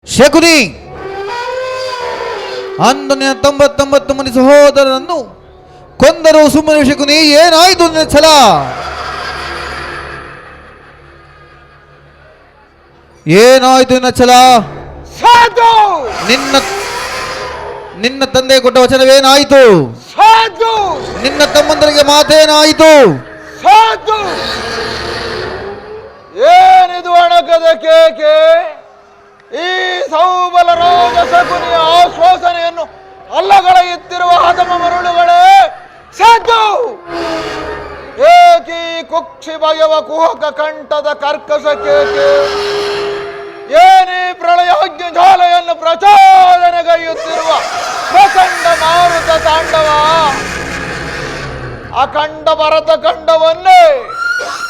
ಶಕುನಿ, ಅಂದು ನಿನ್ನ 99 ಮಂದಿ ಸಹೋದರರನ್ನು ಕೊಂದರು ಸುಮ್ಮನೆ. ಶಕುನಿ, ಏನಾಯ್ತು ನಿನ್ನ ಛಲ? ಏನಾಯ್ತು ನಿನ್ನ ಛಲ? ಸಾಧು, ನಿನ್ನ ತಂದೆ ಕೊಟ್ಟ ವಚನವೇನಾಯಿತು? ಸಾಧು, ನಿನ್ನ ತಮ್ಮಂದರಿಗೆ ಮಾತೇನಾಯಿತು? ಸಾಧು. ಏನಿದು ಅಣಕದ ಕೇಕೆ? ಈ ಸೌಬಲ ರೋಗ ಶಕುನಿಯ ಆಶ್ವಾಸನೆಯನ್ನು ಅಲ್ಲಗಳೆಯುತ್ತಿರುವ ಹದಮ ಮರುಳುಗಳೇ ಸಾಧು. ಏಕಿ ಕುಕ್ಷಿ ಭಯವ ಕುಹಕ ಕಂಠದ ಕರ್ಕಶ ಕೇಕೆ? ಏನಿ ಪ್ರಳಯಾಗ್ನಿ ಜ್ವಾಲೆಯನ್ನು ಪ್ರಚೋದನೆಗೈಯುತ್ತಿರುವ ಪ್ರಚಂಡ ಮಾರುತ ತಾಂಡವ? ಅಖಂಡ ಭರತ ಖಂಡವನ್ನೇ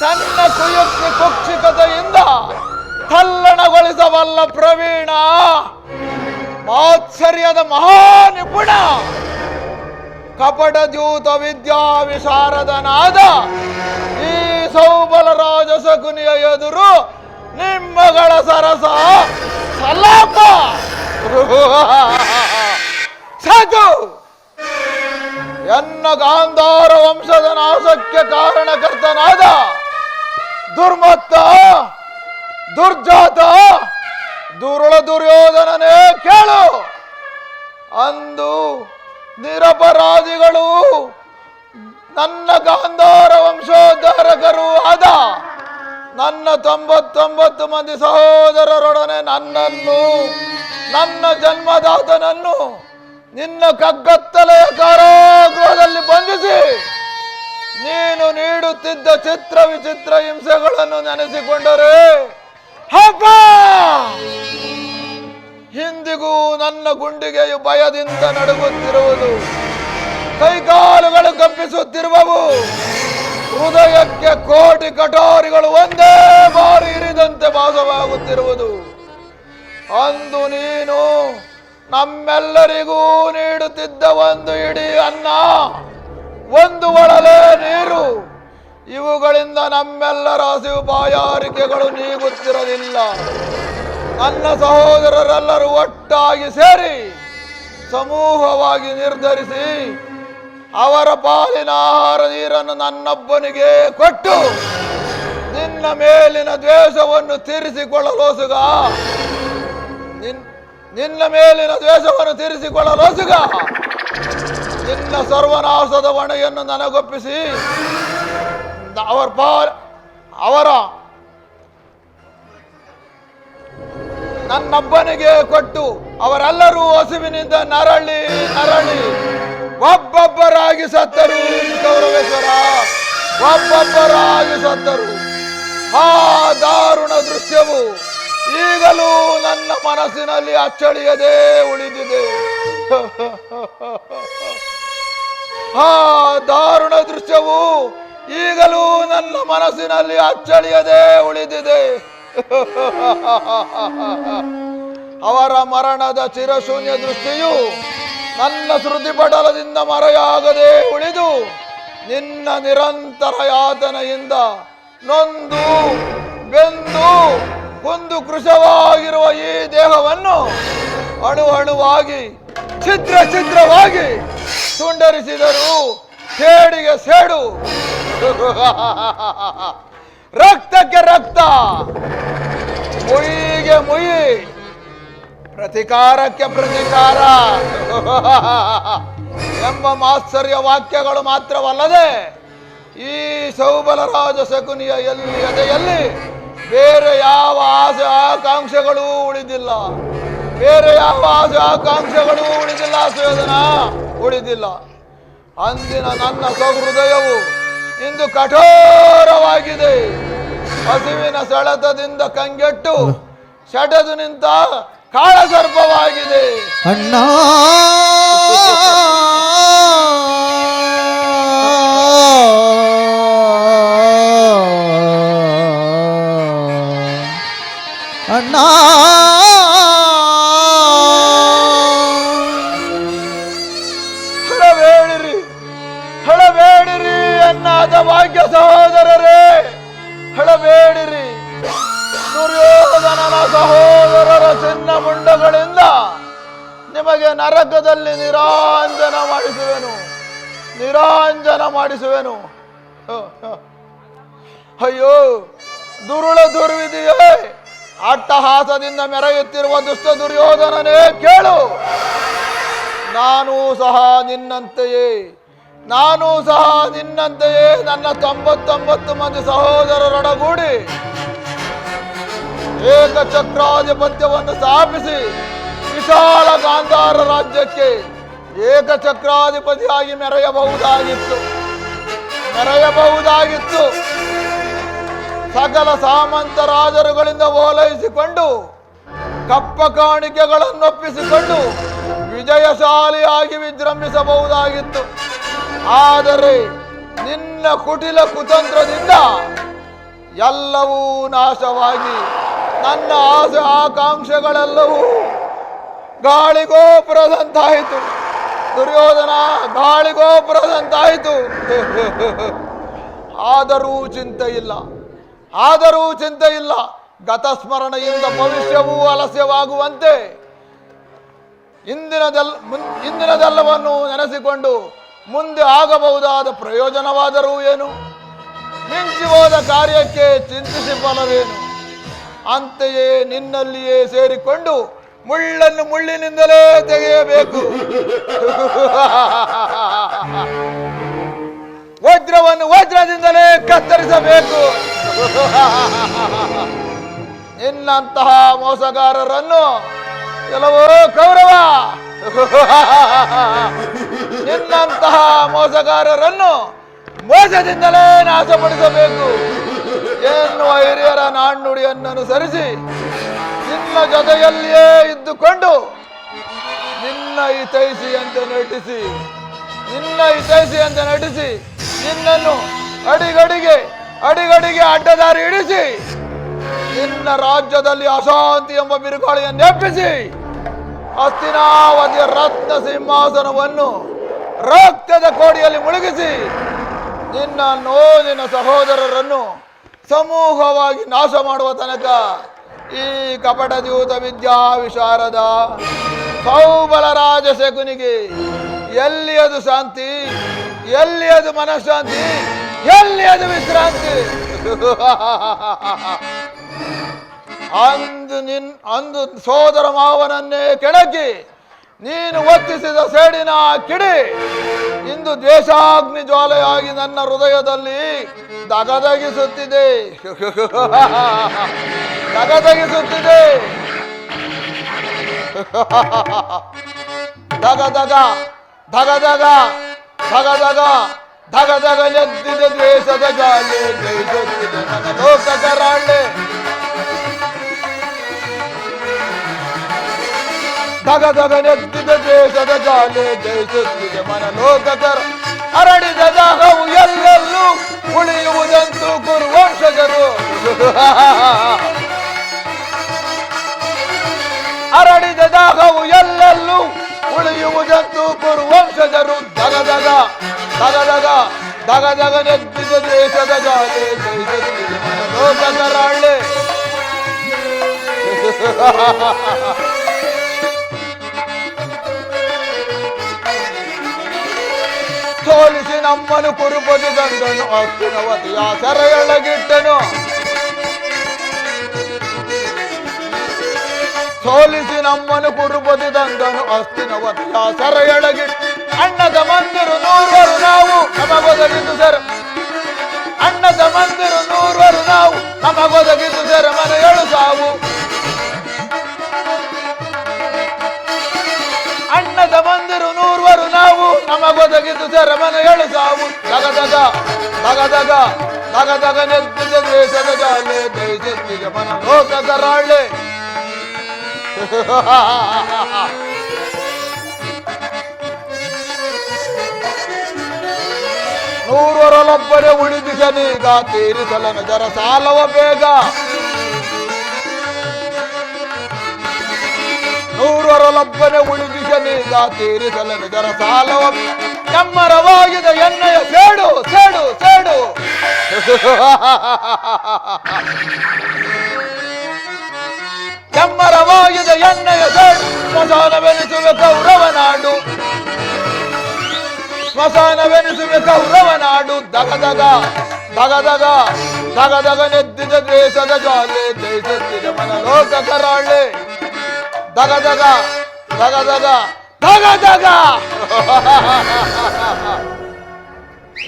ತನ್ನ ಕುಯುಕ್ತಿ ಕುಕ್ಷಿಕತೆಯಿಂದ ತಲ್ಲಣಗೊಳಿಸಬಲ್ಲ ಪ್ರವೀಣ, ಮಾತ್ಸರ್ಯದ ಮಹಾನಿಪುಣ, ಕಪಟ ದ್ಯೂತ ವಿದ್ಯಾ ವಿಶಾರದನಾದ ಈ ಸೌಬಲ ರಾಜ ಶಕುನಿಯ ಎದುರು ನಿಮ್ಮಗಳ ಸರಸ ಸಲಾಪ. ಸಾಧು, ಎನ್ನ ಗಾಂಧಾರ ವಂಶದ ನಾಶಕ್ಕೆ ಕಾರಣಕರ್ತನಾದ ದುರ್ಮತ್ತ, ದುರ್ಜಾತ, ದುರುಳ ದುರ್ಯೋಧನನೇ ಕೇಳು. ಅಂದು ನಿರಪರಾಧಿಗಳು ನನ್ನ ಗಾಂಧಾರ ವಂಶೋದ್ಧಾರಕರು ಆದ ನನ್ನ 99 ಮಂದಿ ಸಹೋದರರೊಡನೆ ನನ್ನನ್ನು, ನನ್ನ ಜನ್ಮದಾತನನ್ನು ನಿನ್ನ ಕಗ್ಗತ್ತಲೆಯ ಕಾರಾಗೃಹದಲ್ಲಿ ಬಂಧಿಸಿ ನೀನು ನೀಡುತ್ತಿದ್ದ ಚಿತ್ರ ವಿಚಿತ್ರ ಹಿಂಸೆಗಳನ್ನು ನೆನೆಸಿಕೊಂಡರೆ ಹಬ್ಬ ಇಂದಿಗೂ ನನ್ನ ಗುಂಡಿಗೆಯು ಭಯದಿಂದ ನಡುಗುತ್ತಿರುವುದು, ಕೈಕಾಲುಗಳು ಕಂಪಿಸುತ್ತಿರುವವು, ಹೃದಯಕ್ಕೆ ಕೋಟಿ ಕಠೋರಿಗಳು ಒಂದೇ ಬಾರಿ ಇರಿದಂತೆ ಭಾಸವಾಗುತ್ತಿರುವುದು. ಅಂದು ನೀನು ನಮ್ಮೆಲ್ಲರಿಗೂ ನೀಡುತ್ತಿದ್ದ ಒಂದು ಇಡೀ ಅನ್ನ, ಒಂದು ಒಳಲೆ ನೀರು, ಇವುಗಳಿಂದ ನಮ್ಮೆಲ್ಲರ ಹಸಿವು ಬಾಯಾರಿಕೆಗಳು ನೀಗುತ್ತಿರಲಿಲ್ಲ. ನನ್ನ ಸಹೋದರರೆಲ್ಲರೂ ಒಟ್ಟಾಗಿ ಸೇರಿ ಸಮೂಹವಾಗಿ ನಿರ್ಧರಿಸಿ ಅವರ ಪಾಲಿನ ಆಹಾರ ನೀರನ್ನು ನನ್ನೊಬ್ಬನಿಗೆ ಕೊಟ್ಟು ನಿನ್ನ ಮೇಲಿನ ದ್ವೇಷವನ್ನು ತೀರಿಸಿಕೊಳ್ಳಲೋಸುಗ, ನಿನ್ನ ಮೇಲಿನ ದ್ವೇಷವನ್ನು ತೀರಿಸಿಕೊಳ್ಳಲೋಸುಗ ನಿನ್ನ ಸರ್ವನಾಶದ ಹೊಣೆಯನ್ನು ನನಗೊಪ್ಪಿಸಿ ಅವರ ನನ್ನೊಬ್ಬನಿಗೆ ಕೊಟ್ಟು ಅವರೆಲ್ಲರೂ ಹಸಿವಿನಿಂದ ನರಳಿ ನರಳಿ ಒಬ್ಬೊಬ್ಬರಾಗಿ ಸತ್ತರು. ಗೌರವೇಶ್ವರ, ಒಬ್ಬೊಬ್ಬರಾಗಿ ಸತ್ತರು. ಆ ದಾರುಣ ದೃಶ್ಯವು ಈಗಲೂ ನನ್ನ ಮನಸ್ಸಿನಲ್ಲಿ ಅಚ್ಚಳಿಯದೇ ಉಳಿದಿದೆ. ಆ ದಾರುಣ ದೃಶ್ಯವು ಈಗಲೂ ನನ್ನ ಮನಸ್ಸಿನಲ್ಲಿ ಅಚ್ಚಳಿಯದೇ ಉಳಿದಿದೆ. ಅವರ ಮರಣದ ಚಿರಶೂನ್ಯ ದೃಷ್ಟಿಯು ನನ್ನ ಶ್ರುತಿ ಪಟಲದಿಂದ ಮರೆಯಾಗದೆ ಉಳಿದು ನಿನ್ನ ನಿರಂತರ ಯಾತನೆಯಿಂದ ನೊಂದು ಬೆಂದು ಕುಂದು ಕೃಶವಾಗಿರುವ ಈ ದೇಹವನ್ನು ಅಣು ಅಣುವಾಗಿ ಛಿದ್ರ ಛಿದ್ರವಾಗಿ ತುಂಡರಿಸಿದರು ಸೇಡಿಗೆ ಸೇಡು, ರಕ್ತಕ್ಕೆ ರಕ್ತ, ಮುಯಿಗೆ ಮುಯಿ, ಪ್ರತಿಕಾರಕ್ಕೆ ಪ್ರತಿಕಾರ ಎಂಬ ಮಾತ್ಸರ್ಯ ವಾಕ್ಯಗಳು ಮಾತ್ರವಲ್ಲದೆ ಈ ಸೌಬಲರಾಜ ಶಕುನಿಯ ಎದೆಯಲ್ಲಿ ಬೇರೆ ಯಾವ ಆಸೆ ಆಕಾಂಕ್ಷೆಗಳೂ ಉಳಿದಿಲ್ಲ. ಬೇರೆ ಯಾವ ಆಸೆ ಆಕಾಂಕ್ಷೆಗಳೂ ಉಳಿದಿಲ್ಲ, ಸುಯೋಧನ ಉಳಿದಿಲ್ಲ. ಅಂದಿನ ನನ್ನ ಸಹೃದಯವು ಇಂದು ಕಠೋರವಾಗಿದೆ. ಹಸಿವಿನ ಸೆಳೆತದಿಂದ ಕಂಗೆಟ್ಟು ಸೆಟೆದು ನಿಂತ ಕಾಳಸರ್ಪವಾಗಿದೆ. ಅಣ್ಣ, ಅಣ್ಣ, ಹಳಬೇಡಿರಿ, ಹಳಬೇಡಿರಿ ಎನ್ನಾದ ಭಾಗ್ಯ ಸಹೋದರರೇ, ಹಳಬೇಡಿರಿ. ದುರ್ಯೋಧನನ ಸಹೋದರರ ಚಿನ್ನ ಮುಂಡಗಳಿಂದ ನಿಮಗೆ ನರಕದಲ್ಲಿ ನಿರಾಂಜನ ಮಾಡಿಸುವೆನು. ಅಯ್ಯೋ ದುರುಳ ದುರ್ವಿಧಿಯೇ, ಅಟ್ಟಹಾಸದಿಂದ ಮೆರೆಯುತ್ತಿರುವ ದುಷ್ಟ ದುರ್ಯೋಧನನೇ ಕೇಳು. ನಾನೂ ಸಹ ನಿನ್ನಂತೆಯೇ ನನ್ನ 99 ಮಂದಿ ಸಹೋದರರೊಡಗೂಡಿ ಏಕಚಕ್ರಾಧಿಪತ್ಯವನ್ನು ಸ್ಥಾಪಿಸಿ ವಿಶಾಲ ಗಾಂಧಾರ ರಾಜ್ಯಕ್ಕೆ ಏಕಚಕ್ರಾಧಿಪತಿಯಾಗಿ ಮೆರೆಯಬಹುದಾಗಿತ್ತು. ಸಕಲ ಸಾಮಂತ ರಾಜರುಗಳಿಂದ ಓಲೈಸಿಕೊಂಡು ಕಪ್ಪ ಕಾಣಿಕೆಗಳನ್ನೊಪ್ಪಿಸಿಕೊಂಡು ವಿಜಯಶಾಲಿಯಾಗಿ ವಿಜೃಂಭಿಸಬಹುದಾಗಿತ್ತು. ಆದರೆ ನಿನ್ನ ಕುಟಿಲ ಕುತಂತ್ರದಿಂದ ಎಲ್ಲವೂ ನಾಶವಾಗಿ ನನ್ನ ಆಸೆ ಆಕಾಂಕ್ಷೆಗಳೆಲ್ಲವೂ ಗಾಳಿಗೋಪುರದಂತಾಯಿತು. ದುರ್ಯೋಧನ, ಗಾಳಿಗೋಪುರದಂತಾಯಿತು. ಆದರೂ ಚಿಂತೆ ಇಲ್ಲ. ಗತಸ್ಮರಣೆಯಿಂದ ಭವಿಷ್ಯವೂ ಆಲಸ್ಯವಾಗುವಂತೆ ಇಂದಿನದೆಲ್ಲವನ್ನು ನೆನೆಸಿಕೊಂಡು ಮುಂದೆ ಆಗಬಹುದಾದ ಪ್ರಯೋಜನವಾದರೂ ಏನು? ಮಿಂಚಿ ಹೋದ ಕಾರ್ಯಕ್ಕೆ ಚಿಂತಿಸಿ ಫಲವೇನು? ಅಂತೆಯೇ ನಿನ್ನಲ್ಲಿಯೇ ಸೇರಿಕೊಂಡು ಮುಳ್ಳನ್ನು ಮುಳ್ಳಿನಿಂದಲೇ ತೆಗೆಯಬೇಕು, ವಜ್ರವನ್ನು ವಜ್ರದಿಂದಲೇ ಕತ್ತರಿಸಬೇಕು. ನಿನ್ನಂತಹ ಮೋಸಗಾರರನ್ನು ಕೆಲವೋ ಕೌರವ, ನಿನ್ನಂತಹ ಮೋಸಗಾರರನ್ನು ಮೋಸದಿಂದಲೇ ನಾಶಪಡಿಸಬೇಕು ಎನ್ನುವ ಹಿರಿಯರ ನಾಣ್ಣುಡಿಯನ್ನು ಅನುಸರಿಸಿ ನಿನ್ನ ಜೊತೆಯಲ್ಲಿಯೇ ಇದ್ದುಕೊಂಡು ನಿನ್ನ ಹಿತೈಷಿಯಂತೆ ನಟಿಸಿ ನಿನ್ನನ್ನು ಅಡಿಗಡಿಗೆ ಅಡ್ಡದಾರಿ ಇಡಿಸಿ ನಿನ್ನ ರಾಜ್ಯದಲ್ಲಿ ಅಶಾಂತಿ ಎಂಬ ಬಿರುಗಾಳಿಯನ್ನು ಎಬ್ಬಿಸಿ ಹಸ್ತಿನಾವತಿಯ ರತ್ನ ಸಿಂಹಾಸನವನ್ನು ರಕ್ತದ ಕೋಡಿಯಲ್ಲಿ ಮುಳುಗಿಸಿ ನಿನ್ನ ಸಹೋದರರನ್ನು ಸಮೂಹವಾಗಿ ನಾಶ ಮಾಡುವ ತನಕ ಈ ಕಪಟದ್ಯೂತ ವಿದ್ಯಾ ವಿಶಾರದ ಸೌಬಲ ರಾಜ ಶಕುನಿಗೆ ಎಲ್ಲಿಯದು ಶಾಂತಿ, ಎಲ್ಲಿಯದು ಮನಃಶಾಂತಿ, ಎಲ್ಲಿಯದು ವಿಶ್ರಾಂತಿ? ಅಂದು ಸೋದರ ಮಾವನನ್ನೇ ಕೆಣಕಿ ನೀನು ಒತ್ತಿಸಿದ ಸೇಡಿನ ಕಿಡಿ ಇಂದು ದ್ವೇಷಾಗ್ನಿ ಜ್ವಾಲೆಯಾಗಿ ನನ್ನ ಹೃದಯದಲ್ಲಿ ದಗದಗಿಸುತ್ತಿದೆ. ಧಗಧಗನೆದ್ದಿದ ದ್ವೇಷದ ಗಾಳಿ ಜಯಿಸುತ್ತಿದೆ ನನ್ನ ಲೋಕಕರಾಳೆ. ಧಗಧಗನೆದ್ದಿದ ದ್ವೇಷದ ಗಾಳಿ ಜಯಿಸುತ್ತಿದೆ ಮನಲೋಕಕರ. ಅರಳಿದ ಜಾಗವು ಎಲ್ಲೆಲ್ಲೂ ಉಳಿಯುವುದಂತೂ ಕುರುವಂಶಜರು. ಅರಳಿದ ಜಾಗವು ಎಲ್ಲೆಲ್ಲೂ ಉಳಿಯುವುದಂತೂ ಕುರುವಂಶಜರು. ಧಗಧಗನೆದ್ದಿದ ದ್ವೇಷದ ಗಾಳಿ ಜಯಿಸುತ್ತಿದೆ ಮನಲೋಕಕರಾಳೆ. ಸೋಲಿಸಿ ನಮ್ಮನು ಕುರುಪತಿ ತಂದನು ಹಸ್ತಿನವತಿಯ ಸೆರೆಯೊಳಗಿಟ್ಟನು. ಸೋಲಿಸಿ ನಮ್ಮನು ಕುರುಪತಿ ತಂದನು ಹಸ್ತಿನವತಿಯ ಸೆರೆಯೊಳಗಿಟ್ಟು. ಅಣ್ಣದ ಮಂದಿರು 100 ನಾವು ನಮಗೊದಗಿದ್ದು ಸೆರೆ. ಅಣ್ಣದ ಮಂದಿರು 100 ನಾವು ನಮಗೊದಗಿದ್ದು ಸೆರೆ ಮನೆಯಳು ಸಾವು. ಅಣ್ಣದ ಮಂದಿರು 100 ನಾವು ನಮಗೊದಗಿದ್ದು ಸೆರೆಮನೆಯಳು ಸಾವು. ಧಗಧಗನೆದ್ದಿದ ದ್ವೇಷದ ಜಾಲೆ ಜಯಿಸುತ್ತಿದೆ ಮನ ಲೋಕಕರಾಳೆ. ನೂರರಲ್ಲೊಬ್ಬರೇ ಉಳಿದಿಸನೀಗ ತೀರಿಸಲನು ಜರ ಸಾಲವ ಬೇಗ. 100ರಲ್ಲೊಬ್ಬನೇ ಉಳಿದಿಸನೀಗ ತೀರಿಸಲನು ಜರ ಸಾಲವ. ಕೆಮ್ಮರವಾಗಿದೆ ಎಣ್ಣೆಯ ಸೇಡು ಸೇಡು ಸೇಡು. ಕೆಮ್ಮರವಾಗಿದೆ ಎಣ್ಣೆ ಸ್ಮಶಾನವೆನಿಸುವೆ ಕೌರವ ನಾಡು, ಸ್ಮಶಾನವೆನಿಸುವೆ ಕೌರವ ನಾಡು. ದಗದಗ ದಗದಗ ದಗದಗ ನೆದ್ದಿದ ದೇಶದ ಜ್ವಾಲೆ, ಜಯಿಸುತ್ತಿದೆ ಮನಲೋಕ ಕರಾಳೆ. ದಗದಗ ದಗದಗ ದಗದಗ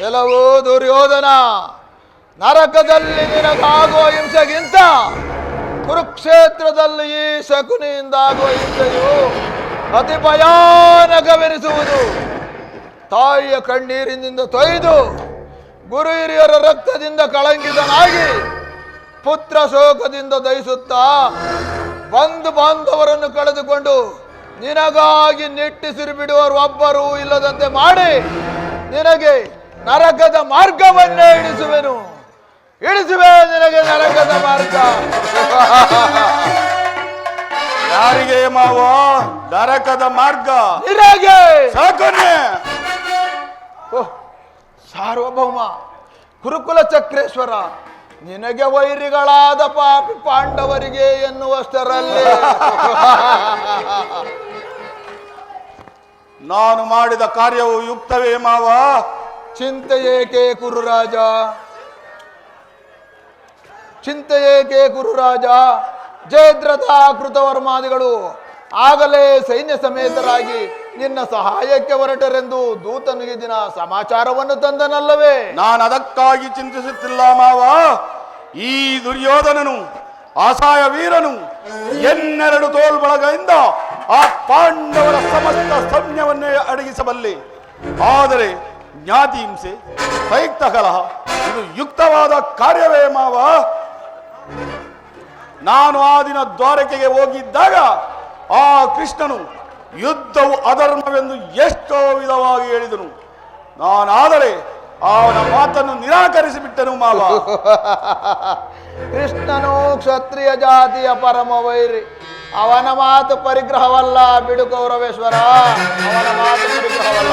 ಎಲ್ಲವೂ ದುರ್ಯೋಧನ, ನರಕದಲ್ಲಿ ನಿನಗಾಗುವ ಹಿಂಸೆಗಿಂತ ಕುರುಕ್ಷೇತ್ರದಲ್ಲಿ ಈ ಶಕುನಿಯಿಂದಾಗುವ ಹಿಂಸೆಯು ಅತಿ ಭಯಾನಕವೆನಿಸುವುದು. ತಾಯಿಯ ಕಣ್ಣೀರಿನಿಂದ ತೊಯ್ದು ಗುರು ಹಿರಿಯರ ರಕ್ತದಿಂದ ಕಳಂಕಿತನಾಗಿ ಪುತ್ರ ಶೋಕದಿಂದ ದಹಿಸುತ್ತಾ ಬಂಧು ಬಾಂಧವರನ್ನು ಕಳೆದುಕೊಂಡು ನಿನಗಾಗಿ ನಿಟ್ಟಿಸಿರು ಬಿಡುವರು ಒಬ್ಬರೂ ಇಲ್ಲದಂತೆ ಮಾಡಿ ನಿನಗೆ ನರಕದ ಮಾರ್ಗವನ್ನೇ ಇಳಿಸುವೆನು. ಇಳಿಸುವೆ ನಿನಗೆ ನರಕದ ಮಾರ್ಗ. ಯಾರಿಗೆ ಮಾವ ನರಕದ ಮಾರ್ಗ? ನಿನಗೆ. ಸಾಕನ್ನೇ ಸಾರ್ವಭೌಮ ಕುರುಕುಲ ಚಕ್ರೇಶ್ವರ, ನಿನಗೆ ವೈರಿಗಳಾದ ಪಾಪಿ ಪಾಂಡವರಿಗೆ ಎನ್ನುವಷ್ಟರಲ್ಲಿ ನಾನು ಮಾಡಿದ ಕಾರ್ಯವು ಯುಕ್ತವೇ ಮಾವ? ಚಿಂತೆ ಏಕೆ ಕುರುರಾಜ, ಚಿಂತೆ ಏಕೆ ಕುರುರಾಜ? ಜಯದ್ರಥ ಕೃತವರ್ಮಾದಿಗಳು ಆಗಲೇ ಸೈನ್ಯ ಸಮೇತರಾಗಿ ನಿನ್ನ ಸಹಾಯಕ್ಕೆ ಹೊರಟರೆಂದು ದೂತನಿಗೆ ದಿನ ಸಮಾಚಾರವನ್ನು ತಂದನಲ್ಲವೇ? ನಾನು ಅದಕ್ಕಾಗಿ ಚಿಂತಿಸುತ್ತಿಲ್ಲ ಮಾವ. ಈ ದುರ್ಯೋಧನನು ಅಸಹಾಯ ವೀರನು ಎನ್ನೆರಡು ತೋಳ್ಬಳಗದಿಂದ ಆ ಪಾಂಡವರ ಸಮಸ್ತ ಸೈನ್ಯವನ್ನೇ ಅಡಗಿಸಬಲ್ಲೆ. ಆದರೆ ಜ್ಞಾತಿ ಹಿಂಸೆ, ಸೈಕ್ತ ಕಲಹ ಇದು ಯುಕ್ತವಾದ ಕಾರ್ಯವೇ ಮಾವ? ನಾನು ಆ ದಿನ ದ್ವಾರಕೆಗೆ ಹೋಗಿದ್ದಾಗ ಆ ಕೃಷ್ಣನು ಯುದ್ಧವು ಅಧರ್ಮವೆಂದು ಎಷ್ಟೋ ವಿಧವಾಗಿ ಹೇಳಿದನು. ನಾನಾದರೆ ಅವನ ಮಾತನ್ನು ನಿರಾಕರಿಸಿ ಬಿಟ್ಟನು ಮಾವ. ಕೃಷ್ಣನು ಕ್ಷತ್ರಿಯ ಜಾತಿಯ ಪರಮ ವೈರಿ, ಅವನ ಮಾತು ಪರಿಗ್ರಹವಲ್ಲ. ಬಿಡು ಕೌರವೇಶ್ವರ, ಅವನ ಮಾತು ಪರಿಗ್ರಹವಲ್ಲ.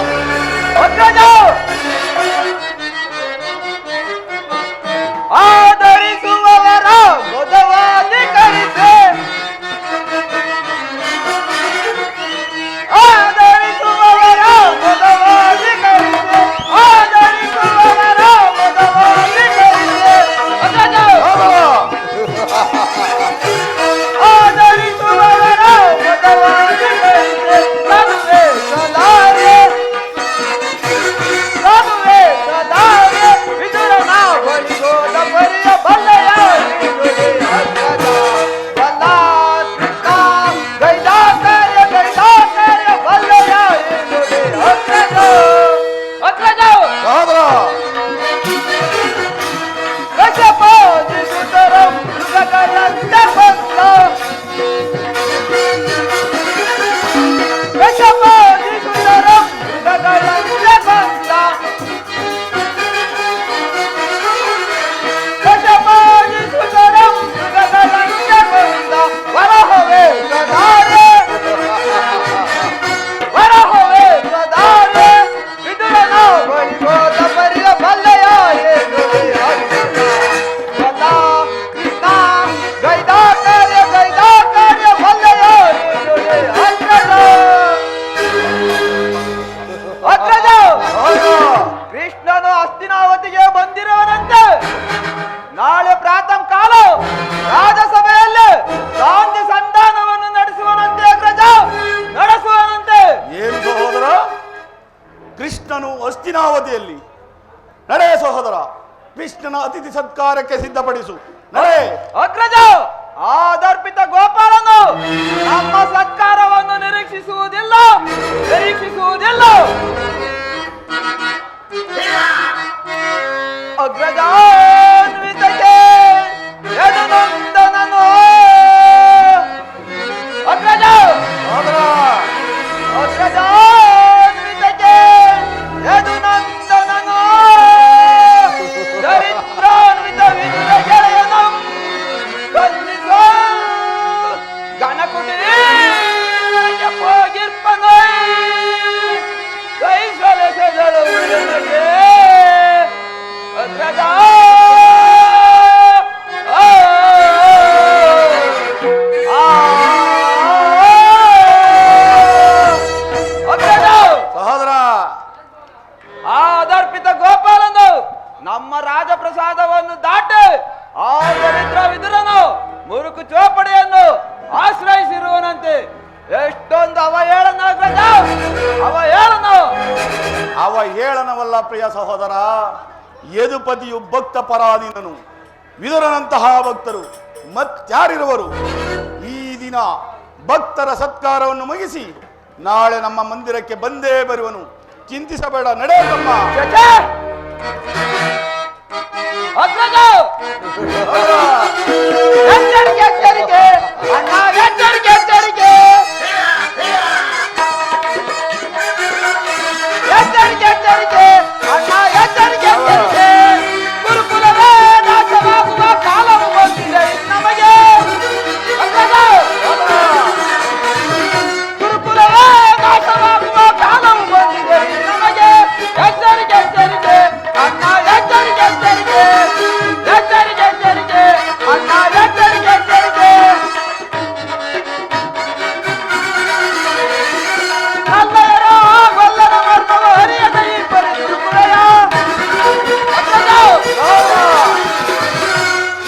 ಆಧರಿಸುವವರ ಮೊದವಾದಿ ಕರಿಸೆ, ಆಧರಿಸುವವರ ಮೊದವಾದಿ ಕರಿಸೆ, ಆಧರಿಸುವವರ ಮೊದವಾದಿ ಕರಿಸೆ, ಆಧರಿಸುವವರ ಮೊದವಾದಿ ಕರಿಸೆ. ಸದುವೆ ಸದಾರೆ, ಸದುವೆ ಸದಾರೆ ವಿದುರನ ಬಳಿಗೋದ ಪರಿಯ ಬಲ್ಲೆಯ ನಿಡುವೆ ಅಗ್ಗದ ಬಲ್ಲಾತ್ಮಕ ಗೈದಾ ಕಾರ್ಯ ಬಲ್ಲೆಯ ನಿಡುವೆ ಅಗ್ಗದ ಅಗ್ಗದ ಕಶಪಾದಿಸುತ್ತರಂ ಮೃಗಗಳಂತೆ ಬಂದ, ಕಶಪಾದಿಸುತ್ತರಂ ಮೃಗಗಳಂತೆ ಬಂದ, ಕಶಪಾದಿಸುತ್ತರಂ ಮೃಗಗಳಂತೆ ಬಂದ. ವರಹವೇ ಸದಾರೆ, ವರಹವೇ ಸದಾರೆ ವಿದುರನ ಬಳಿಗೋದ ಪರಿಯ ಬಲ್ಲೆಯ ಏನುವೆ ಅಗ್ಗದ ಬಲ ಕೃಷ್ಣ ಗೈದಾ ಕಾರ್ಯ ಬಲ್ಲೆಯ ಏನುವೆ ಅಗ್ಗದ ಅಗ್ಗದ. ಕೃಷ್ಣನು ಹಸ್ತಿನಾವತಿಗೆ ಬಂದಿರುವನಂತೆ. ನಾಳೆ ಪ್ರಾತಃ ಕಾಲ ರಾಜಸಭೆಯಲ್ಲಿ ಶಾಂತಿ ಸಂಧಾನವನ್ನು ನಡೆಸುವನಂತೆ. ಅಗ್ರಜ ನಡೆಸುವನಂತೆ. ಏನು ಸಹೋದರ? ಕೃಷ್ಣನು ಹಸ್ತಿನಾವತಿಯಲ್ಲಿ? ನಡೆ ಸಹೋದರ, ಕೃಷ್ಣನ ಅತಿಥಿ ಸತ್ಕಾರಕ್ಕೆ ಸಿದ್ಧಪಡಿಸು. ನಡೆ. ಅಗ್ರಜ, ಆ ದರ್ಪಿತ ಗೋಪಾಲನು ನಮ್ಮ ಸತ್ಕಾರವನ್ನು ನಿರೀಕ್ಷಿಸುವುದಿಲ್ಲ. ಅಗ್ರಜಾನ್ವಿತಕ್ಕೆ ಯದುನಂದನನು, ಅಗ್ರಜ ಅಗ್ರಜಾನ್ವಿತಕ್ಕೆ ಯದುನಂದನನು, ದರಿದ್ರಾನ್ವಿತ ವಿದುರ ಗೆಳೆಯನಂ ಕನ್ನಿಸ ಗಣಕುಟಿಗೆ ಹೋಗಿರ್ಪನೈ ಕೈ ಸೊಲೆಸೆದಳು ಅಗ್ರಜ ಅದರ್ಪಿತ ಗೋಪಾಲನು ನಮ್ಮ ರಾಜಪ್ರಸಾದವನ್ನು ದಾಟಿ ಆ ದರಿದ್ರ ವಿದುರನು ಮುರುಕು ಚೋಪಡಿಯನ್ನು ಆಶ್ರಯಿಸಿರುವನಂತೆ. ಎಷ್ಟೊಂದು ಅವ ಹೇಳನವಲ್ಲ ಪ್ರಿಯ ಸಹೋದರ. ಯದುಪತಿಯು ಭಕ್ತ ಪರಾಧೀನನು. ವಿದುರನಂತಹ ಭಕ್ತರು ಮತ್ಯಾರಿರುವರು? ಈ ದಿನ ಭಕ್ತರ ಸತ್ಕಾರವನ್ನು ಮುಗಿಸಿ ನಾಳೆ ನಮ್ಮ ಮಂದಿರಕ್ಕೆ ಬಂದೇ ಬರುವನು. ಚಿಂತಿಸಬೇಡ, ನಡೆ ತಮ್ಮ. ಗುರುಕುಲವೇ ನಾಶವಾಗುವ ಕಾಲವು ಬಂದಿದೆ ನಮಗೆ. ಗುರುಕುಲವೇ ನಾಶವಾಗುವ ಕಾಲವು ಬಂದಿದೆ ನಮಗೆ. ಎಚ್ಚರಿಕೆ ಎಚ್ಚರಿಕೆ ಅಣ್ಣ, ಎಚ್ಚರಿಕೆ ಎಚ್ಚರಿಕೆ, ಎಚ್ಚರಿಕೆ ಎಚ್ಚರಿಕೆ ಅಣ್ಣ, ಎಚ್ಚರಿಕೆ ಎಚ್ಚರಿಕೆ. ನಲ್ಲಯರೋ ಗೊಲ್ಲರ ಮರ್ಮವ ಹರಿಯದ ಈ ಪರಿ ಗುರುಕುಲಯ.